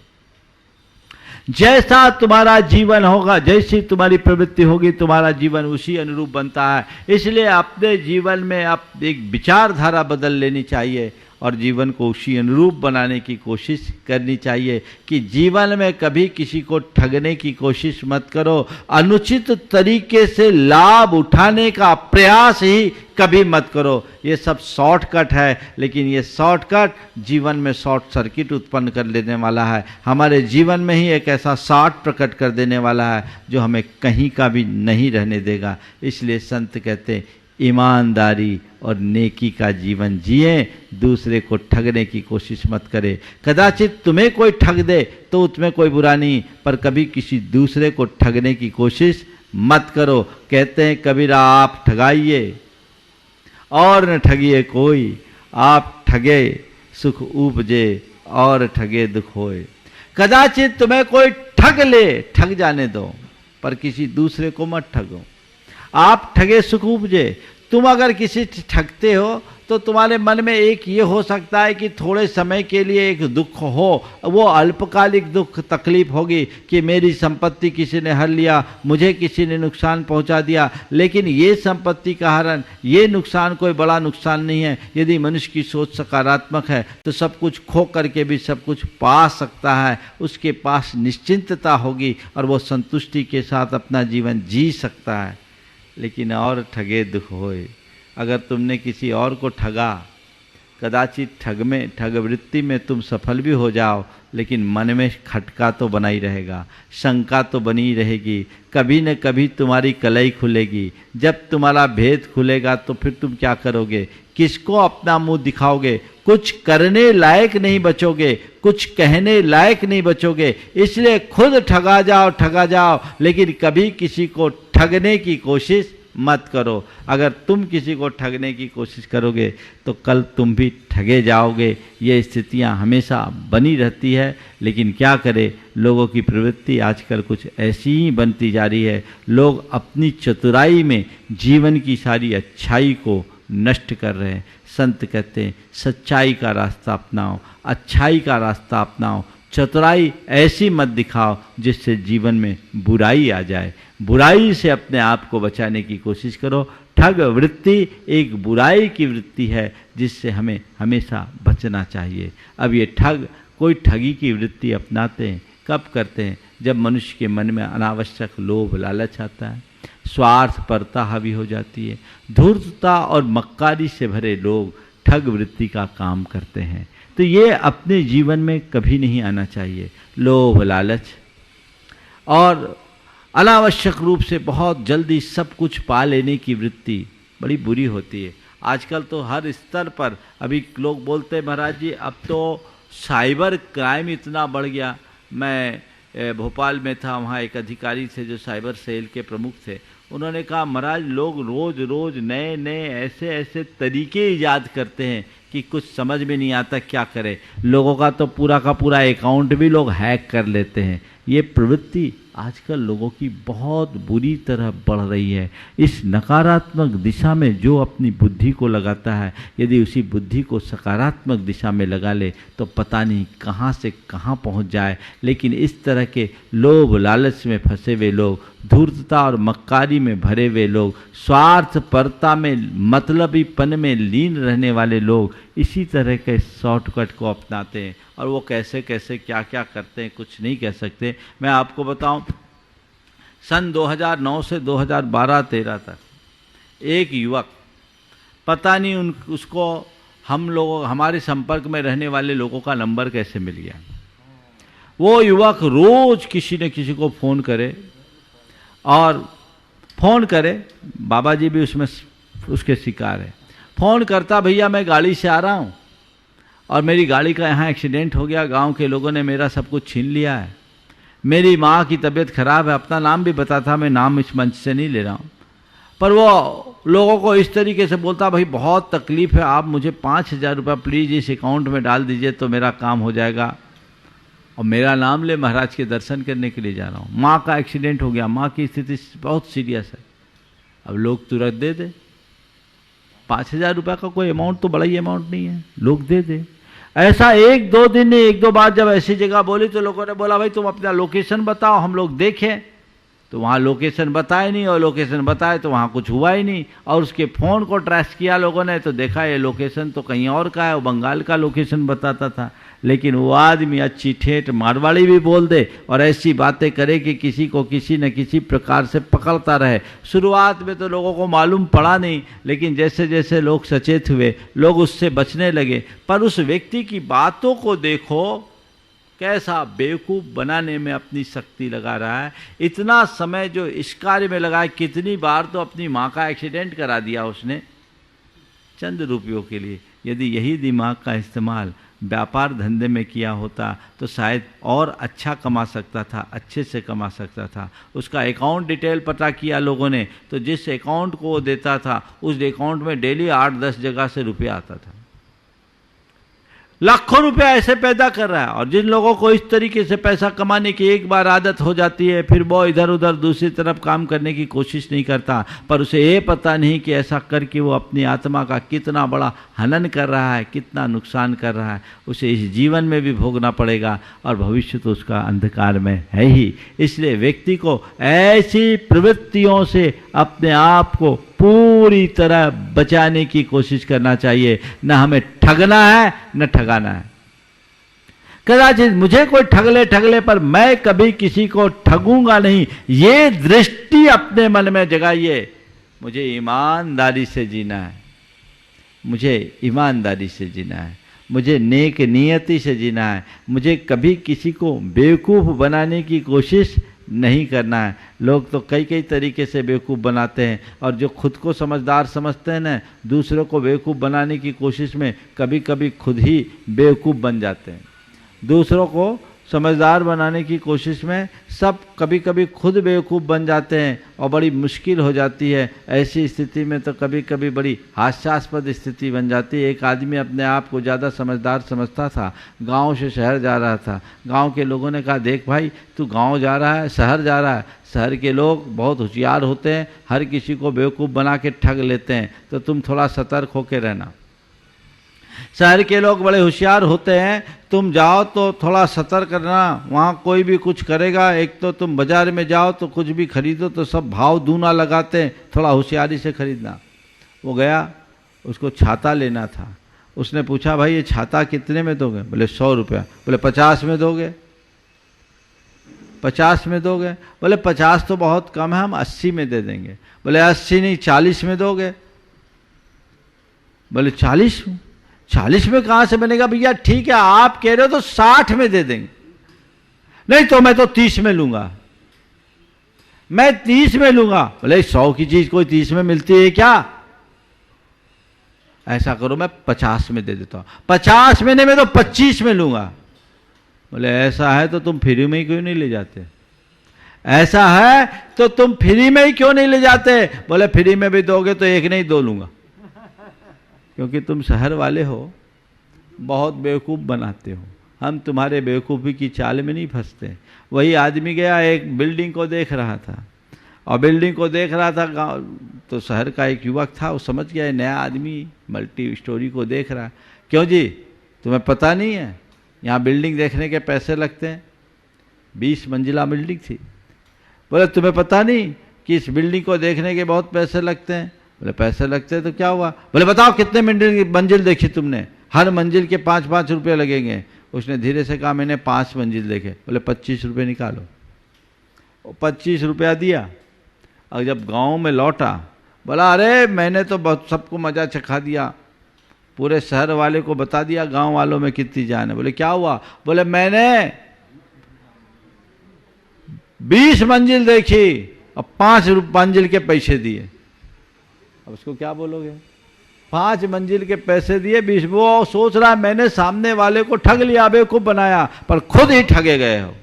Speaker 3: जैसा तुम्हारा जीवन होगा, जैसी तुम्हारी प्रवृत्ति होगी, तुम्हारा जीवन उसी अनुरूप बनता है। इसलिए अपने जीवन में आप एक विचारधारा बदल लेनी चाहिए और जीवन को उसी अनुरूप बनाने की कोशिश करनी चाहिए कि जीवन में कभी किसी को ठगने की कोशिश मत करो, अनुचित तरीके से लाभ उठाने का प्रयास ही कभी मत करो। ये सब शॉर्टकट है, लेकिन ये शॉर्टकट जीवन में शॉर्ट सर्किट उत्पन्न कर लेने वाला है। हमारे जीवन में ही एक ऐसा शॉर्ट प्रकट कर देने वाला है जो हमें कहीं का भी नहीं रहने देगा। इसलिए संत कहते हैं ईमानदारी और नेकी का जीवन जिए, दूसरे को ठगने की कोशिश मत करें। कदाचित तुम्हें कोई ठग दे तो उसमें कोई बुरा नहीं, पर कभी किसी दूसरे को ठगने की कोशिश मत करो। कहते हैं कबीरा आप ठगाइए और न ठगिए कोई, आप ठगे सुख उपजे और ठगे दुख होए। कदाचित तुम्हें कोई ठग ले, ठग जाने दो, पर किसी दूसरे को मत ठगो। आप ठगे सुख उपजे। तुम अगर किसी ठगते हो तो तुम्हारे मन में एक ये हो सकता है कि थोड़े समय के लिए एक दुख हो, वो अल्पकालिक दुख तकलीफ होगी कि मेरी संपत्ति किसी ने हर लिया, मुझे किसी ने नुकसान पहुंचा दिया। लेकिन ये संपत्ति का हरण, ये नुकसान कोई बड़ा नुकसान नहीं है। यदि मनुष्य की सोच सकारात्मक है तो सब कुछ खो करके भी सब कुछ पा सकता है। उसके पास निश्चिंतता होगी और वो संतुष्टि के साथ अपना जीवन जी सकता है। लेकिन और ठगे दुख होए। अगर तुमने किसी और को ठगा, कदाचित ठग वृत्ति में तुम सफल भी हो जाओ, लेकिन मन में खटका तो बना ही रहेगा, शंका तो बनी ही रहेगी। कभी न कभी तुम्हारी कलई खुलेगी। जब तुम्हारा भेद खुलेगा तो फिर तुम क्या करोगे? किसको अपना मुंह दिखाओगे? कुछ करने लायक नहीं बचोगे, कुछ कहने लायक नहीं बचोगे। इसलिए खुद ठगा जाओ, लेकिन कभी किसी को ठगने की कोशिश मत करो। अगर तुम किसी को ठगने की कोशिश करोगे तो कल तुम भी ठगे जाओगे। ये स्थितियां हमेशा बनी रहती है। लेकिन क्या करें, लोगों की प्रवृत्ति आजकल कुछ ऐसी ही बनती जा रही है। लोग अपनी चतुराई में जीवन की सारी अच्छाई को नष्ट कर रहे हैं। संत कहते हैं सच्चाई का रास्ता अपनाओ, अच्छाई का रास्ता अपनाओ, चतुराई ऐसी मत दिखाओ जिससे जीवन में बुराई आ जाए। बुराई से अपने आप को बचाने की कोशिश करो। ठग वृत्ति एक बुराई की वृत्ति है जिससे हमें हमेशा बचना चाहिए। अब ये कोई ठगी की वृत्ति अपनाते हैं, कब करते हैं? जब मनुष्य के मन में अनावश्यक लोभ लालच आता है, स्वार्थपरता हावी हो जाती है, धूर्तता और मक्कारी से भरे लोग ठग वृत्ति का काम करते हैं। तो ये अपने जीवन में कभी नहीं आना चाहिए। लोभ लालच और अनावश्यक रूप से बहुत जल्दी सब कुछ पा लेने की वृत्ति बड़ी बुरी होती है। आजकल तो हर स्तर पर अभी लोग बोलते हैं महाराज जी अब तो साइबर क्राइम इतना बढ़ गया। मैं भोपाल में था, वहाँ एक अधिकारी थे जो साइबर सेल के प्रमुख थे। उन्होंने कहा महाराज लोग रोज़ रोज़ नए नए ऐसे तरीके ईजाद करते हैं कि कुछ समझ में नहीं आता क्या करें। लोगों का तो पूरा का पूरा अकाउंट भी लोग हैक कर लेते हैं। ये प्रवृत्ति आजकल लोगों की बहुत बुरी तरह बढ़ रही है। इस नकारात्मक दिशा में जो अपनी बुद्धि को लगाता है, यदि उसी बुद्धि को सकारात्मक दिशा में लगा ले तो पता नहीं कहाँ से कहाँ पहुँच जाए। लेकिन इस तरह के लोभ लालच में फंसे हुए लोग, धूर्तता और मक्कारी में भरे हुए लोग, स्वार्थपरता में मतलबीपन में लीन रहने वाले लोग इसी तरह के शॉर्टकट को अपनाते हैं। और वो कैसे कैसे क्या क्या करते हैं कुछ नहीं कह सकते। मैं आपको बताऊं, सन 2009 से 2012-13 तक एक युवक, पता नहीं उसको हम लोगों हमारे संपर्क में रहने वाले लोगों का नंबर कैसे मिल गया। वो युवक रोज किसी न किसी को फ़ोन करे और फ़ोन करे, बाबा जी भी उसमें उसके शिकार है। फ़ोन करता, भैया मैं गाड़ी से आ रहा हूँ और मेरी गाड़ी का यहाँ एक्सीडेंट हो गया, गांव के लोगों ने मेरा सब कुछ छीन लिया है, मेरी माँ की तबीयत खराब है। अपना नाम भी बताता, मैं नाम इस मंच से नहीं ले रहा हूँ, पर वो लोगों को इस तरीके से बोलता, भाई बहुत तकलीफ़ है, आप मुझे 5,000 रुपये प्लीज़ इस अकाउंट में डाल दीजिए तो मेरा काम हो जाएगा। और मेरा नाम ले, महाराज के दर्शन करने के लिए जा रहा हूँ, माँ का एक्सीडेंट हो गया, माँ की स्थिति बहुत सीरियस है। अब लोग तुरंत दे दे। 5,000 रुपये का कोई अमाउंट तो बड़ा ही अमाउंट नहीं है, लोग दे दे। ऐसा 1-2 दिन नहीं, 1-2 बार जब ऐसी जगह बोली तो लोगों ने बोला, भाई तुम अपना लोकेशन बताओ, हम लोग देखें। तो वहाँ लोकेशन बताए नहीं, और लोकेशन बताए तो वहाँ कुछ हुआ ही नहीं। और उसके फ़ोन को ट्रेस किया लोगों ने तो देखा ये लोकेशन तो कहीं और का है, वो बंगाल का लोकेशन बताता था। लेकिन वो आदमी अच्छी ठेठ मारवाड़ी भी बोल दे और ऐसी बातें करे कि किसी को किसी न किसी प्रकार से पकड़ता रहे। शुरुआत में तो लोगों को मालूम पड़ा नहीं, लेकिन जैसे जैसे लोग सचेत हुए, लोग उससे बचने लगे। पर उस व्यक्ति की बातों को देखो, कैसा बेवकूफ़ बनाने में अपनी शक्ति लगा रहा है। इतना समय जो इस कार्य में लगा है, कितनी बार तो अपनी माँ का एक्सीडेंट करा दिया उसने चंद रुपयों के लिए। यदि यही दिमाग का इस्तेमाल व्यापार धंधे में किया होता तो शायद और अच्छा कमा सकता था, अच्छे से कमा सकता था। उसका अकाउंट डिटेल पता किया लोगों ने, तो जिस अकाउंट को वो देता था उस अकाउंट में डेली 8-10 जगह से रुपया आता था। लाखों रुपया ऐसे पैदा कर रहा है। और जिन लोगों को इस तरीके से पैसा कमाने की एक बार आदत हो जाती है, फिर वो इधर उधर दूसरी तरफ काम करने की कोशिश नहीं करता। पर उसे ये पता नहीं कि ऐसा करके वो अपनी आत्मा का कितना बड़ा हनन कर रहा है, कितना नुकसान कर रहा है। उसे इस जीवन में भी भोगना पड़ेगा और भविष्य तो उसका अंधकार में है ही। इसलिए व्यक्ति को ऐसी प्रवृत्तियों से अपने आप को पूरी तरह बचाने की कोशिश करना चाहिए। न हमें ठगना है न ठगाना है। कदाचित मुझे कोई ठगले पर मैं कभी किसी को ठगूंगा नहीं, ये दृष्टि अपने मन में जगाइए। मुझे ईमानदारी से जीना है, मुझे ईमानदारी से जीना है, मुझे नेक नियति से जीना है। मुझे कभी किसी को बेवकूफ़ बनाने की कोशिश नहीं करना है। लोग तो कई तरीके से बेवकूफ़ बनाते हैं, और जो खुद को समझदार समझते हैं ना, दूसरों को बेवकूफ़ बनाने की कोशिश में कभी कभी खुद ही बेवकूफ़ बन जाते हैं। दूसरों को समझदार बनाने की कोशिश में सब कभी कभी खुद बेवकूफ़ बन जाते हैं और बड़ी मुश्किल हो जाती है। ऐसी स्थिति में तो कभी कभी बड़ी हास्यास्पद स्थिति बन जाती है। एक आदमी अपने आप को ज़्यादा समझदार समझता था, गांव से शहर जा रहा था। गांव के लोगों ने कहा, देख भाई तू गांव जा रहा है, शहर जा रहा है, शहर के लोग बहुत होशियार होते हैं, हर किसी को बेवकूफ़ बना के ठग लेते हैं, तो तुम थोड़ा सतर्क होकर रहना। शहर के लोग बड़े होशियार होते हैं, तुम जाओ तो थोड़ा सतर्क रहना, वहाँ कोई भी कुछ करेगा। एक तो तुम बाजार में जाओ तो कुछ भी खरीदो तो सब भाव दूना लगाते हैं, थोड़ा होशियारी से खरीदना। वो गया, उसको छाता लेना था। उसने पूछा, भाई ये छाता कितने में दोगे? बोले 100 रुपया। बोले 50 में दोगे? 50 में दोगे? बोले 50 तो बहुत कम है, हम 80 में दे देंगे। बोले 80 नहीं, 40 में दोगे? बोले 40 में? 40 में कहाँ से बनेगा भैया? ठीक है आप कह रहे हो तो 60 में दे देंगे। नहीं तो मैं तो 30 में लूंगा, मैं 30 में लूंगा। बोले 100 की चीज कोई 30 में मिलती है क्या? ऐसा करो मैं 50 में दे देता हूं। 50 में नहीं, मैं तो 25 में लूंगा। बोले ऐसा है तो तुम फ्री में ही क्यों नहीं ले जाते? ऐसा है तो तुम फ्री में ही क्यों नहीं ले जाते? बोले फ्री में भी दोगे तो एक नहीं 2 लूंगा, क्योंकि तुम शहर वाले हो, बहुत बेवकूफ़ बनाते हो। हम तुम्हारे बेवकूफ़ी की चाल में नहीं फंसते। वही आदमी गया, एक बिल्डिंग को देख रहा था, और बिल्डिंग को देख रहा था गाँव, तो शहर का एक युवक था, वो समझ गया ये नया आदमी मल्टी स्टोरी को देख रहा है। क्यों जी, तुम्हें पता नहीं है यहाँ बिल्डिंग देखने के पैसे लगते हैं? 20 मंजिला बिल्डिंग थी। बोले तुम्हें पता नहीं कि इस बिल्डिंग को देखने के बहुत पैसे लगते हैं? बोले पैसे लगते हैं तो क्या हुआ? बोले बताओ कितने मंजिल देखी तुमने? हर मंजिल के 5-5 रुपये लगेंगे। उसने धीरे से कहा मैंने 5 मंजिल देखे। बोले 25 रुपये निकालो। 25 रुपया दिया, और जब गांव में लौटा बोला अरे मैंने तो बहुत सबको मज़ा चखा दिया, पूरे शहर वाले को बता दिया गांव वालों में कितनी जान है। बोले क्या हुआ? बोले मैंने 20 मंजिल देखी और 5 मंजिल के पैसे दिए। अब उसको क्या बोलोगे? 5 मंजिल के पैसे दिए 20, वो सोच रहा है मैंने सामने वाले को ठग लिया, बेवकूफ बनाया, पर खुद ही ठगे गए हो।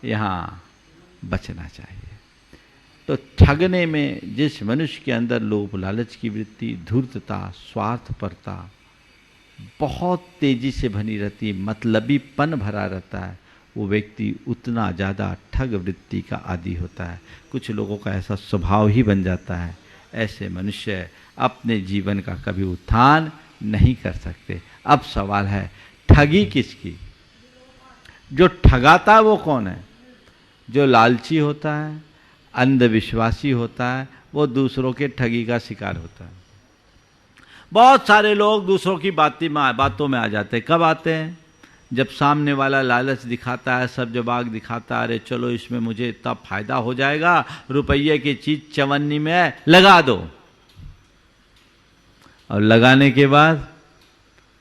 Speaker 3: यहां बचना चाहिए। तो ठगने में जिस मनुष्य के अंदर लोभ लालच की वृत्ति, धूर्तता, स्वार्थपरता बहुत तेजी से बनी रहती है, मतलबीपन भरा रहता है, वो व्यक्ति उतना ज़्यादा ठग वृत्ति का आदी होता है। कुछ लोगों का ऐसा स्वभाव ही बन जाता है। ऐसे मनुष्य अपने जीवन का कभी उत्थान नहीं कर सकते। अब सवाल है ठगी किसकी? जो ठगाता है वो कौन है? जो लालची होता है, अंधविश्वासी होता है, वो दूसरों के ठगी का शिकार होता है। बहुत सारे लोग दूसरों की बातों में आ जाते हैं। कब आते हैं? जब सामने वाला लालच दिखाता है, सब जबाग दिखाता है, अरे चलो इसमें मुझे इतना फायदा हो जाएगा, रुपये की चीज चवन्नी में लगा दो, और लगाने के बाद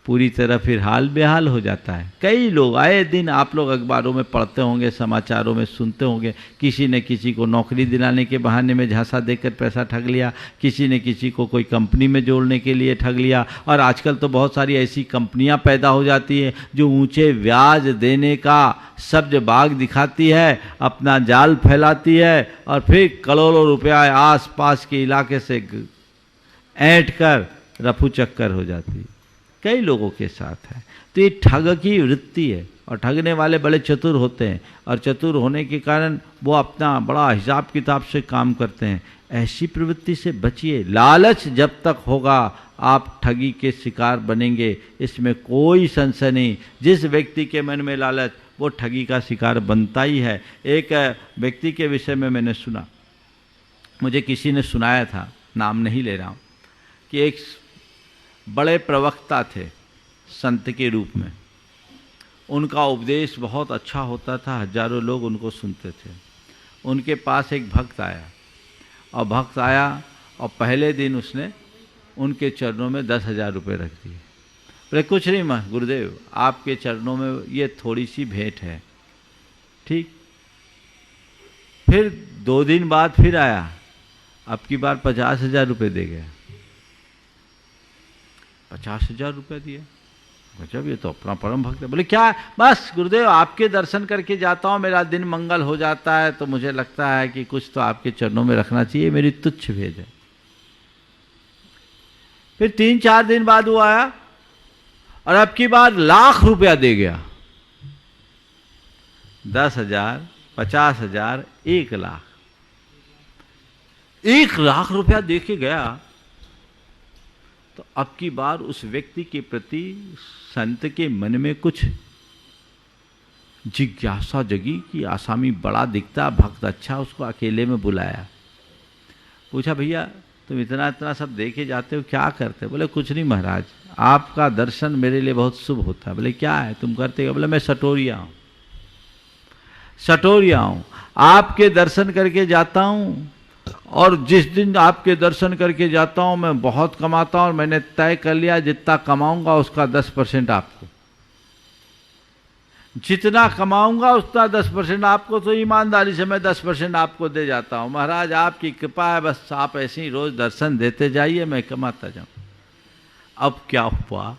Speaker 3: पूरी तरह फिर हाल बेहाल हो जाता है। कई लोग आए दिन आप लोग अखबारों में पढ़ते होंगे, समाचारों में सुनते होंगे, किसी ने किसी को नौकरी दिलाने के बहाने में झांसा देकर पैसा ठग लिया, किसी ने किसी को कोई कंपनी में जोड़ने के लिए ठग लिया। और आजकल तो बहुत सारी ऐसी कंपनियां पैदा हो जाती हैं जो ऊंचे ब्याज देने का सब्ज बाग दिखाती है, अपना जाल फैलाती है, और फिर करोड़ों रुपया आस पास के इलाके से ऐंठ कर रफू चक्कर हो जाती है। कई लोगों के साथ है। तो ये ठग की वृत्ति है, और ठगने वाले बड़े चतुर होते हैं, और चतुर होने के कारण वो अपना बड़ा हिसाब किताब से काम करते हैं। ऐसी प्रवृत्ति से बचिए। लालच जब तक होगा आप ठगी के शिकार बनेंगे, इसमें कोई संशय नहीं। जिस व्यक्ति के मन में लालच, वो ठगी का शिकार बनता ही है। एक व्यक्ति के विषय में मैंने सुना, मुझे किसी ने सुनाया था, नाम नहीं ले रहा हूँ, कि एक बड़े प्रवक्ता थे संत के रूप में। उनका उपदेश बहुत अच्छा होता था, हजारों लोग उनको सुनते थे। उनके पास एक भक्त आया, और भक्त आया और पहले दिन उसने उनके चरणों में 10,000 रुपये रख दिए। बोले कुछ नहीं माँ गुरुदेव, आपके चरणों में ये थोड़ी सी भेंट है, ठीक। फिर 2 दिन बाद फिर आया, अब की बार 50,000 रुपये दे गया। 50,000 रुपये दिए। गजब, ये तो अपना परम भक्त है। बोले क्या? बस गुरुदेव आपके दर्शन करके जाता हूँ, मेरा दिन मंगल हो जाता है, तो मुझे लगता है कि कुछ तो आपके चरणों में रखना चाहिए, मेरी तुच्छ भेंट है। फिर 3-4 दिन बाद वो आया, और अब की बार लाख रुपया दे गया। 10,000, 50,000, 1 लाख। 1 लाख रुपया दे के गया। तो अब की बार उस व्यक्ति के प्रति संत के मन में कुछ जिज्ञासा जगी कि आसामी बड़ा दिखता, भक्त अच्छा, उसको अकेले में बुलाया। पूछा भैया तुम इतना इतना सब देखे जाते हो, क्या करते हो? बोले कुछ नहीं महाराज, आपका दर्शन मेरे लिए बहुत शुभ होता है। बोले क्या है तुम करते हो? बोले मैं सटोरिया हूँ, सटोरिया हूँ, आपके दर्शन करके जाता हूँ, और जिस दिन आपके दर्शन करके जाता हूं मैं बहुत कमाता हूं, और मैंने तय कर लिया जितना कमाऊंगा उसका 10% आपको, जितना कमाऊंगा उसका 10% आपको। तो ईमानदारी से मैं 10% आपको दे जाता हूं। महाराज आपकी कृपा है, बस आप ऐसे ही रोज दर्शन देते जाइए, मैं कमाता जाऊं। अब क्या हुआ,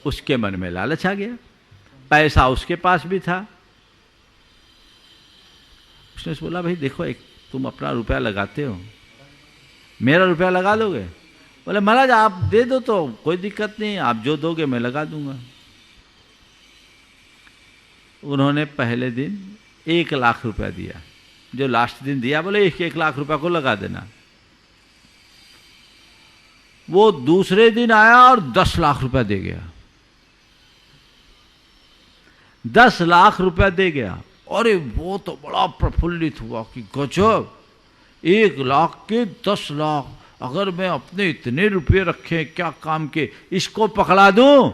Speaker 3: उसके मन में लालच आ गया। पैसा उसके पास भी था। उसने बोला भाई देखो, एक तुम अपना रुपया लगाते हो, मेरा रुपया लगा लोगे? बोले महाराज आप दे दो तो कोई दिक्कत नहीं, आप जो दोगे मैं लगा दूंगा। उन्होंने पहले दिन 1 लाख रुपया दिया, जो लास्ट दिन दिया बोले 1 लाख रुपया को लगा देना। वो दूसरे दिन आया और 10 लाख रुपया दे गया। 10 लाख रुपया दे गया। अरे वो तो बड़ा प्रफुल्लित हुआ कि गजब, 1 लाख के 10 लाख, अगर मैं अपने इतने रुपये रखे क्या काम के, इसको पकड़ा दूं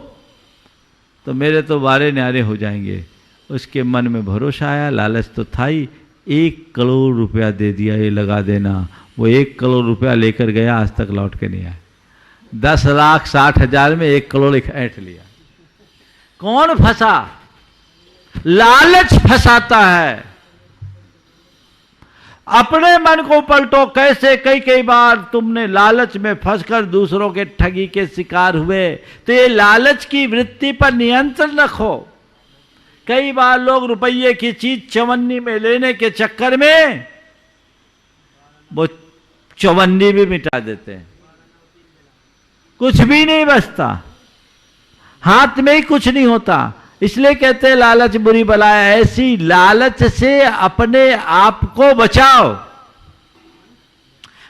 Speaker 3: तो मेरे तो बारे न्यारे हो जाएंगे। उसके मन में भरोसा आया, लालच तो था ही। 1 करोड़ रुपया दे दिया, ये लगा देना। वो 1 करोड़ रुपया लेकर गया, आज तक लौट के नहीं आया। 10,60,000 में 1 करोड़ ऐंठ लिया। कौन फंसा? लालच फंसाता है। अपने मन को पलटो। कैसे? कई कई बार तुमने लालच में फंसकर दूसरों के ठगी के शिकार हुए, तो ये लालच की वृत्ति पर नियंत्रण रखो। कई बार लोग रुपये की चीज चवन्नी में लेने के चक्कर में वो चवन्नी भी मिटा देते हैं, कुछ भी नहीं बचता, हाथ में ही कुछ नहीं होता। इसलिए कहते हैं लालच बुरी बला है। ऐसी लालच से अपने आप को बचाओ,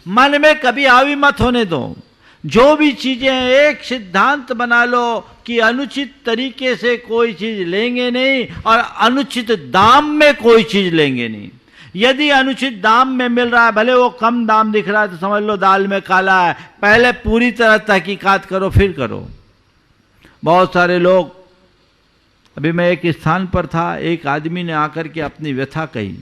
Speaker 3: मन में कभी हावी मत होने दो। जो भी चीजें हैं, एक सिद्धांत बना लो कि अनुचित तरीके से कोई चीज लेंगे नहीं और अनुचित दाम में कोई चीज लेंगे नहीं। यदि अनुचित दाम में मिल रहा है, भले वो कम दाम दिख रहा है, तो समझ लो दाल में काला है। पहले पूरी तरह तहकीकात करो, फिर करो। बहुत सारे लोग, अभी मैं एक स्थान पर था, एक आदमी ने आकर के अपनी व्यथा कही।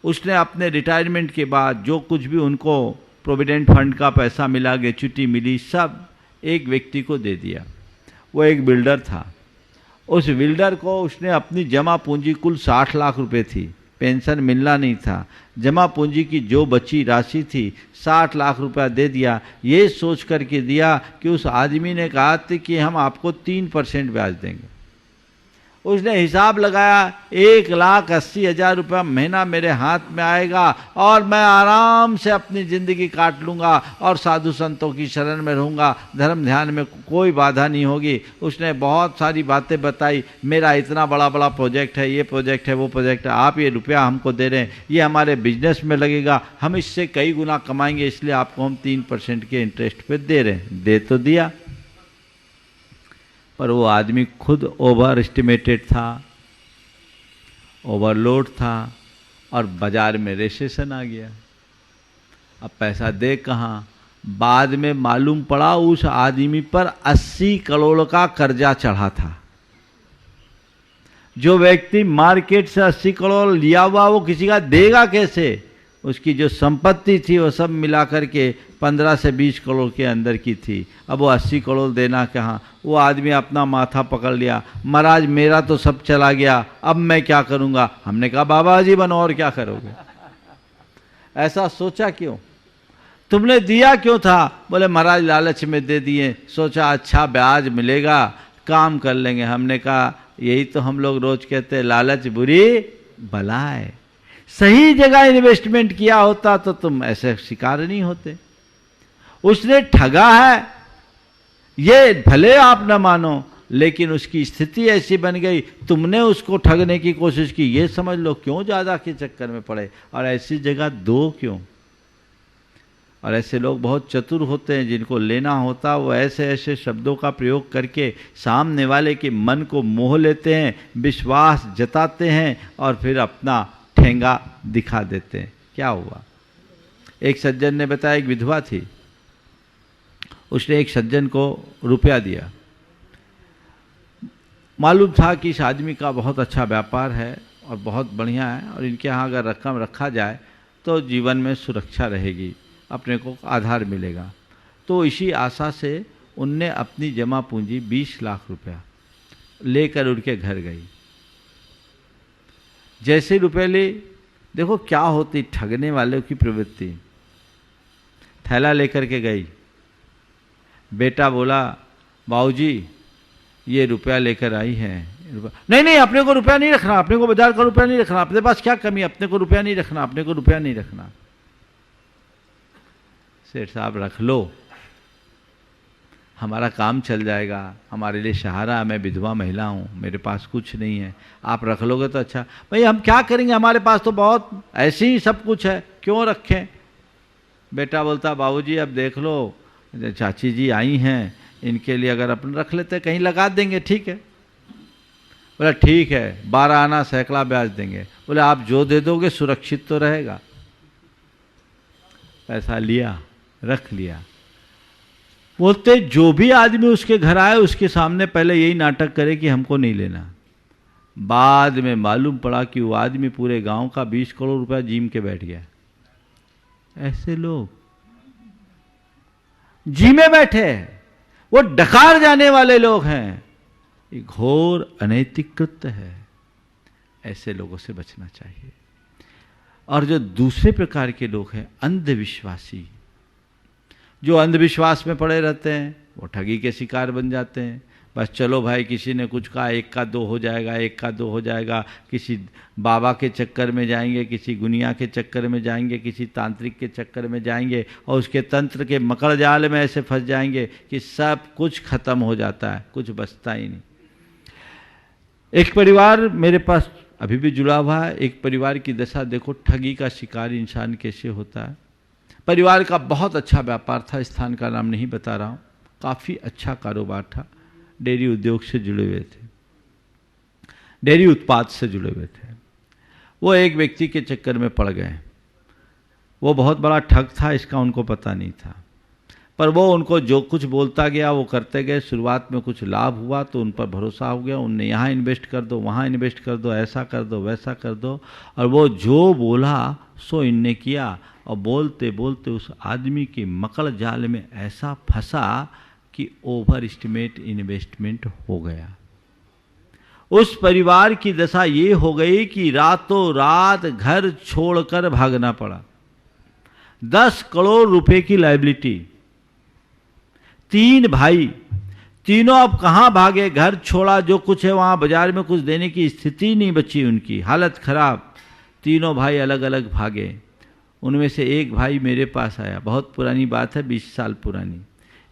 Speaker 3: उसने अपने रिटायरमेंट के बाद जो कुछ भी उनको प्रोविडेंट फंड का पैसा मिला, ग्रेच्युटी मिली, सब एक व्यक्ति को दे दिया। वो एक बिल्डर था। उस बिल्डर को उसने अपनी जमा पूंजी कुल 60 लाख रुपए थी, पेंशन मिलना नहीं था। जमा पूंजी की जो बची राशि थी 60 लाख रुपया दे दिया। ये सोच करके दिया कि उस आदमी ने कहा था कि हम आपको 3% ब्याज देंगे। उसने हिसाब लगाया, 1,80,000 रुपया महीना मेरे हाथ में आएगा और मैं आराम से अपनी ज़िंदगी काट लूँगा और साधु संतों की शरण में रहूँगा, धर्म ध्यान में कोई बाधा नहीं होगी। उसने बहुत सारी बातें बताई, मेरा इतना बड़ा बड़ा प्रोजेक्ट है, ये प्रोजेक्ट है, वो प्रोजेक्ट है, आप ये रुपया हमको दे रहे हैं, ये हमारे बिजनेस में लगेगा, हम इससे कई गुना कमाएंगे, इसलिए आपको हम 3% के इंटरेस्ट पे दे रहे हैं। दे तो दिया, पर वो आदमी खुद ओवर एस्टिमेटेड था, ओवरलोड था और बाजार में रेसेशन आ गया। अब पैसा दे कहाँ? बाद में मालूम पड़ा उस आदमी पर 80 करोड़ का कर्जा चढ़ा था। जो व्यक्ति मार्केट से 80 करोड़ लिया हुआ, वो किसी का देगा कैसे? उसकी जो संपत्ति थी वो सब मिला करके 15 से 20 करोड़ के अंदर की थी। अब वो 80 करोड़ देना कहाँ? वो आदमी अपना माथा पकड़ लिया, महाराज मेरा तो सब चला गया, अब मैं क्या करूँगा? हमने कहा बाबा जी बनो, और क्या करोगे? ऐसा सोचा क्यों? तुमने दिया क्यों था? बोले महाराज लालच में दे दिए, सोचा अच्छा ब्याज मिलेगा, काम कर लेंगे। हमने कहा यही तो हम लोग रोज कहते हैं, लालच बुरी बला है। सही जगह इन्वेस्टमेंट किया होता तो तुम ऐसे शिकार नहीं होते। उसने ठगा है, ये भले आप न मानो, लेकिन उसकी स्थिति ऐसी बन गई, तुमने उसको ठगने की कोशिश की। ये समझ लो क्यों ज्यादा के चक्कर में पड़े, और ऐसी जगह दो क्यों? और ऐसे लोग बहुत चतुर होते हैं, जिनको लेना होता वो ऐसे ऐसे शब्दों का प्रयोग करके सामने वाले के मन को मोह लेते हैं, विश्वास जताते हैं और फिर अपना ठेंगा दिखा देते हैं। क्या हुआ? एक सज्जन ने बताया, एक विधवा थी, उसने एक सज्जन को रुपया दिया। मालूम था कि इस आदमी का बहुत अच्छा व्यापार है और बहुत बढ़िया है, और इनके यहाँ अगर रकम रखा जाए तो जीवन में सुरक्षा रहेगी, अपने को आधार मिलेगा। तो इसी आशा से उनने अपनी जमा पूंजी 20 लाख रुपया लेकर उनके घर गई। जैसे रुपए ले, देखो क्या होती ठगने वालों की प्रवृत्ति। थैला लेकर के गई, बेटा बोला बाबूजी ये रुपया लेकर आई है। नहीं नहीं, अपने को रुपया नहीं रखना, अपने को बाजार का रुपया नहीं रखना, अपने पास क्या कमी, अपने को रुपया नहीं रखना, अपने को रुपया नहीं रखना। सेठ साहब रख लो, हमारा काम चल जाएगा, हमारे लिए सहारा, मैं विधवा महिला हूँ, मेरे पास कुछ नहीं है, आप रख लोगे तो अच्छा। भाई हम क्या करेंगे, हमारे पास तो बहुत ऐसे ही सब कुछ है, क्यों रखें? बेटा बोलता बाबूजी अब देख लो, चाची जी आई हैं, इनके लिए अगर अपन रख लेते कहीं लगा देंगे, ठीक है? बोला ठीक है, 12 आना सैकड़ा ब्याज देंगे। बोले आप जो दे दोगे सुरक्षित तो रहेगा। पैसा लिया, रख लिया। बोलते जो भी आदमी उसके घर आए उसके सामने पहले यही नाटक करे कि हमको नहीं लेना। बाद में मालूम पड़ा कि वो आदमी पूरे गांव का 20 करोड़ रुपया जीम के बैठ गया। ऐसे लोग जी में बैठे, वो डकार जाने वाले लोग हैं, ये घोर अनैतिक कृत्य है। ऐसे लोगों से बचना चाहिए। और जो दूसरे प्रकार के लोग हैं अंधविश्वासी, जो अंधविश्वास में पड़े रहते हैं, वो ठगी के शिकार बन जाते हैं। बस चलो भाई, किसी ने कुछ कहा, 1 का 2 हो जाएगा, 1 का 2 हो जाएगा। किसी बाबा के चक्कर में जाएंगे, किसी गुनिया के चक्कर में जाएंगे, किसी तांत्रिक के चक्कर में जाएंगे और उसके तंत्र के मकड़ जाल में ऐसे फंस जाएंगे कि सब कुछ खत्म हो जाता है, कुछ बचता ही नहीं। एक परिवार मेरे पास अभी भी जुड़ा हुआ है। एक परिवार की दशा देखो, ठगी का शिकार इंसान कैसे होता है। परिवार का बहुत अच्छा व्यापार था, स्थान का नाम नहीं बता रहा हूँ, काफ़ी अच्छा कारोबार था, डेयरी उद्योग से जुड़े हुए थे, डेयरी उत्पाद से जुड़े हुए थे। वो एक व्यक्ति के चक्कर में पड़ गए। वो बहुत बड़ा ठग था, इसका उनको पता नहीं था, पर वो उनको जो कुछ बोलता गया वो करते गए। शुरुआत में कुछ लाभ हुआ तो उन पर भरोसा हो गया, उनने यहाँ इन्वेस्ट कर दो, वहाँ इन्वेस्ट कर दो, ऐसा कर दो, वैसा कर दो, और वो जो बोला सो इनने किया। और बोलते बोलते उस आदमी के मकड़ जाल में ऐसा फंसा कि ओवर एस्टिमेट इन्वेस्टमेंट हो गया। उस परिवार की दशा ये हो गई कि रातों रात घर छोड़कर भागना पड़ा। 10 करोड़ रुपए की लायबिलिटी, 3 भाई, तीनों अब कहाँ भागे, घर छोड़ा, जो कुछ है वहाँ बाजार में कुछ देने की स्थिति नहीं बची, उनकी हालत खराब। तीनों भाई अलग अलग भागे। उनमें से एक भाई मेरे पास आया, बहुत पुरानी बात है, 20 साल पुरानी।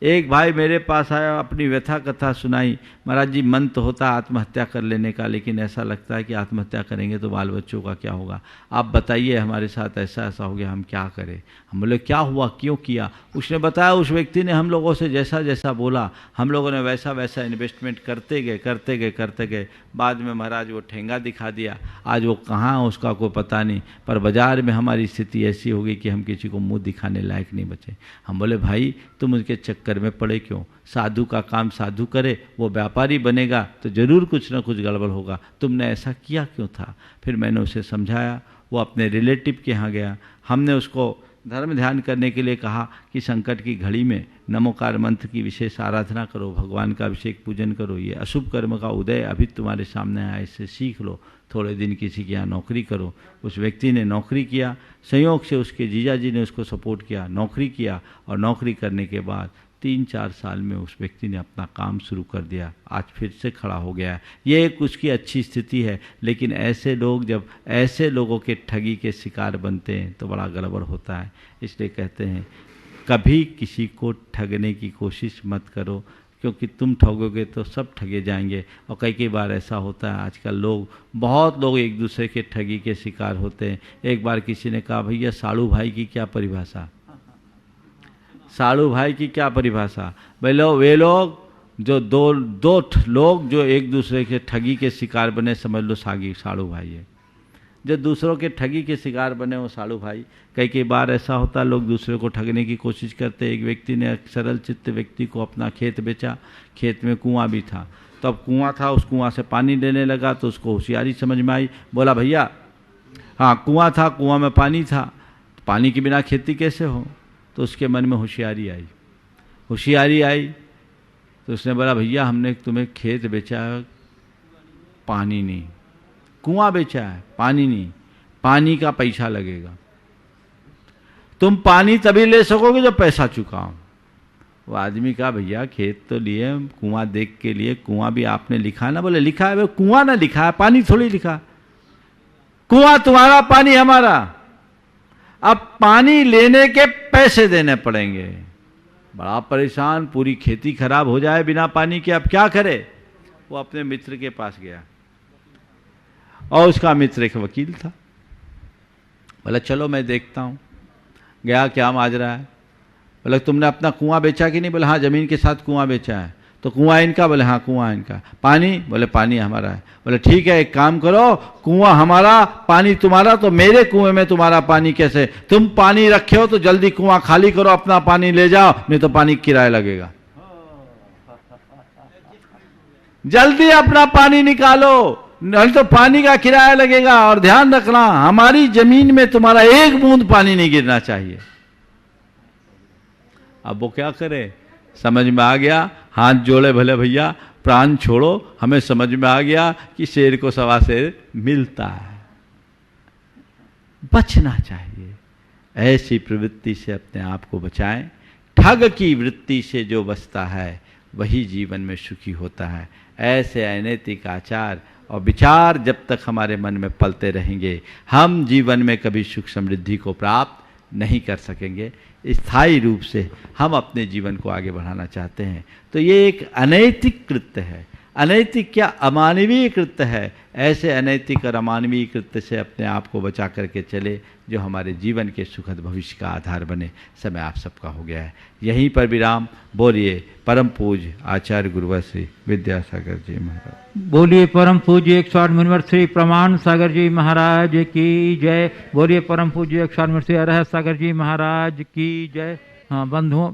Speaker 3: एक भाई मेरे पास आया, अपनी व्यथा कथा सुनाई। महाराज जी, मन तो होता आत्महत्या कर लेने का, लेकिन ऐसा लगता है कि आत्महत्या करेंगे तो बाल बच्चों का क्या होगा। आप बताइए, हमारे साथ ऐसा ऐसा हो गया, हम क्या करें। हम बोले क्या हुआ, क्यों किया। उसने बताया, उस व्यक्ति ने हम लोगों से जैसा जैसा बोला, हम लोगों ने वैसा वैसा इन्वेस्टमेंट करते गए करते गए करते गए। बाद में महाराज वो ठेंगा दिखा दिया। आज वो कहाँ है उसका कोई पता नहीं, पर बाजार में हमारी स्थिति ऐसी हो गई कि हम किसी को मुँह दिखाने लायक नहीं बचे। हम बोले भाई, तुम उनके चक्कर में पड़े क्यों। साधु का काम साधु करे, वो व्यापारी बनेगा तो जरूर कुछ ना कुछ गड़बड़ होगा, तुमने ऐसा किया क्यों था। फिर मैंने उसे समझाया। वो अपने रिलेटिव के यहाँ गया। हमने उसको धर्म ध्यान करने के लिए कहा कि संकट की घड़ी में नमोकार मंत्र की विशेष आराधना करो, भगवान का अभिषेक पूजन करो, ये अशुभ कर्म का उदय अभी तुम्हारे सामने आया, इससे सीख लो। थोड़े दिन किसी के यहाँ नौकरी करो। उस व्यक्ति ने नौकरी किया, संयोग से उसके जीजा जी ने उसको सपोर्ट किया, नौकरी किया, और नौकरी करने के बाद 3-4 साल में उस व्यक्ति ने अपना काम शुरू कर दिया। आज फिर से खड़ा हो गया है। ये एक उसकी अच्छी स्थिति है। लेकिन ऐसे लोग जब ऐसे लोगों के ठगी के शिकार बनते हैं तो बड़ा गड़बड़ होता है। इसलिए कहते हैं कभी किसी को ठगने की कोशिश मत करो, क्योंकि तुम ठगोगे तो सब ठगे जाएंगे। और कई बार ऐसा होता है, आजकल बहुत लोग एक दूसरे के ठगी के शिकार होते हैं। एक बार किसी ने कहा, भैया साड़ू भाई की क्या परिभाषा, साड़ू भाई की क्या परिभाषा। वे लोग जो दो लोग जो एक दूसरे के ठगी के शिकार बने, समझ लो साड़ू भाई है। जो दूसरों के ठगी के शिकार बने वो साड़ू भाई। कई बार ऐसा होता है, लोग दूसरे को ठगने की कोशिश करते। एक व्यक्ति ने, एक सरल चित्त व्यक्ति को अपना खेत बेचा। खेत में कुआं भी था, तो अब कुआं था, उस कुआं से पानी लेने लगा तो उसको होशियारी समझ में आई। बोला भैया, हाँ कुआं था, कुआं में पानी था, तो पानी के बिना खेती कैसे हो। तो उसके मन में होशियारी आई तो उसने बोला, भैया हमने तुम्हें खेत बेचा है, पानी नहीं, कुआं बेचा है, पानी नहीं, पानी का पैसा लगेगा। तुम पानी तभी ले सकोगे जब पैसा चुकाओ। वो आदमी कहा, भैया खेत तो लिए, कुआं देख के लिए, कुआं भी आपने लिखा ना। बोले लिखा है, वो कुआं ना लिखा है, पानी थोड़ी लिखा। कुआं तुम्हारा, पानी हमारा। अब पानी लेने के पैसे देने पड़ेंगे। बड़ा परेशान, पूरी खेती खराब हो जाए बिना पानी के, अब क्या करे। वो अपने मित्र के पास गया, और उसका मित्र एक वकील था। बोला चलो मैं देखता हूँ। गया, क्या माजरा है। बोला तुमने अपना कुआं बेचा कि नहीं। बोले हाँ, जमीन के साथ कुआं बेचा है। तो कुआं इनका। बोले हाँ कुआं इनका। पानी। बोले पानी हमारा है। बोले ठीक है, एक काम करो, कुआं हमारा पानी तुम्हारा, तो मेरे कुएं में तुम्हारा पानी कैसे। तुम पानी रखे हो तो जल्दी कुआं खाली करो, अपना पानी ले जाओ, नहीं तो पानी किराया लगेगा। जल्दी अपना पानी निकालो, नहीं तो पानी का किराया लगेगा। और ध्यान रखना, हमारी जमीन में तुम्हारा एक बूंद पानी नहीं गिरना चाहिए। अब वो क्या करे, समझ में आ गया। हाथ जोड़े, भले भैया प्राण छोड़ो, हमें समझ में आ गया कि शेर को सवा शेर मिलता है। बचना चाहिए। ऐसी प्रवृत्ति से अपने आप को बचाएं। ठग की वृत्ति से जो बचता है वही जीवन में सुखी होता है। ऐसे अनैतिक आचार और विचार जब तक हमारे मन में पलते रहेंगे, हम जीवन में कभी सुख समृद्धि को प्राप्त नहीं कर सकेंगे। स्थायी रूप से हम अपने जीवन को आगे बढ़ाना चाहते हैं तो ये एक अनैतिक कृत्य है। अनैतिक क्या, अमानवीय कृत्य है। ऐसे अनैतिक और अमानवीय कृत्य से अपने आप को बचा करके चले जो हमारे जीवन के सुखद भविष्य का आधार बने। समय आप सबका हो गया है, यहीं पर विराम। बोलिए परम पूज्य आचार्य गुरुवर श्री विद्यासागर जी महाराज।
Speaker 2: बोलिए परम पूज्य 108 मुनिवर श्री प्रमाण सागर जी महाराज की जय। बोलिए परम पूज्य 108 मुनिवर श्री अरहत सागर जी महाराज की जय। हाँ बंधुओं,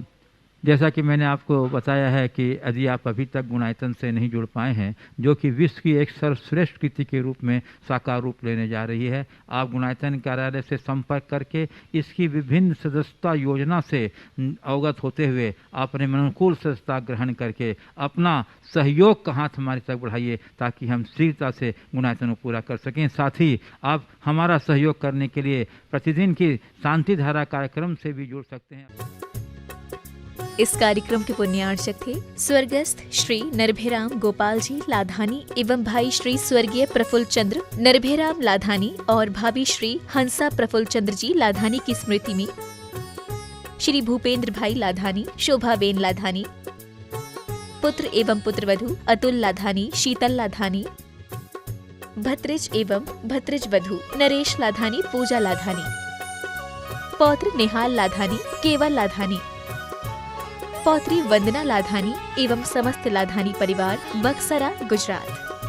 Speaker 2: जैसा कि मैंने आपको बताया है कि यदि आप अभी तक गुणायतन से नहीं जुड़ पाए हैं, जो कि विश्व की एक सर्वश्रेष्ठ कृति के रूप में साकार रूप लेने जा रही है, आप गुणायतन कार्यालय से संपर्क करके इसकी विभिन्न सदस्यता योजना से अवगत होते हुए अपने अनुकूल सदस्यता ग्रहण करके अपना सहयोग का हाथ हमारे तक बढ़ाइए ताकि हम शीघ्रता से गुणायतन को पूरा कर सकें। साथ ही आप हमारा सहयोग करने के लिए प्रतिदिन की शांति धारा कार्यक्रम से भी जुड़ सकते हैं।
Speaker 1: इस कार्यक्रम के पुण्यार्चक थे स्वर्गस्थ श्री नरभेराम गोपाल जी लाधानी एवं भाई श्री स्वर्गीय प्रफुल्ल चंद्र नरभेराम लाधानी और भाभी श्री हंसा प्रफुल्ल चंद्र जी लाधानी की स्मृति में श्री भूपेंद्र भाई लाधानी, शोभाबेन लाधानी, पुत्र एवं पुत्रवधू अतुल लाधानी, शीतल लाधानी, भत्रिज एवं भत्रिज वधू नरेश लाधानी, पूजा लाधानी, पौत्र निहाल लाधानी, केवल लाधानी, पौत्री वंदना लाधानी एवं समस्त लाधानी परिवार, बक्सरा, गुजरात।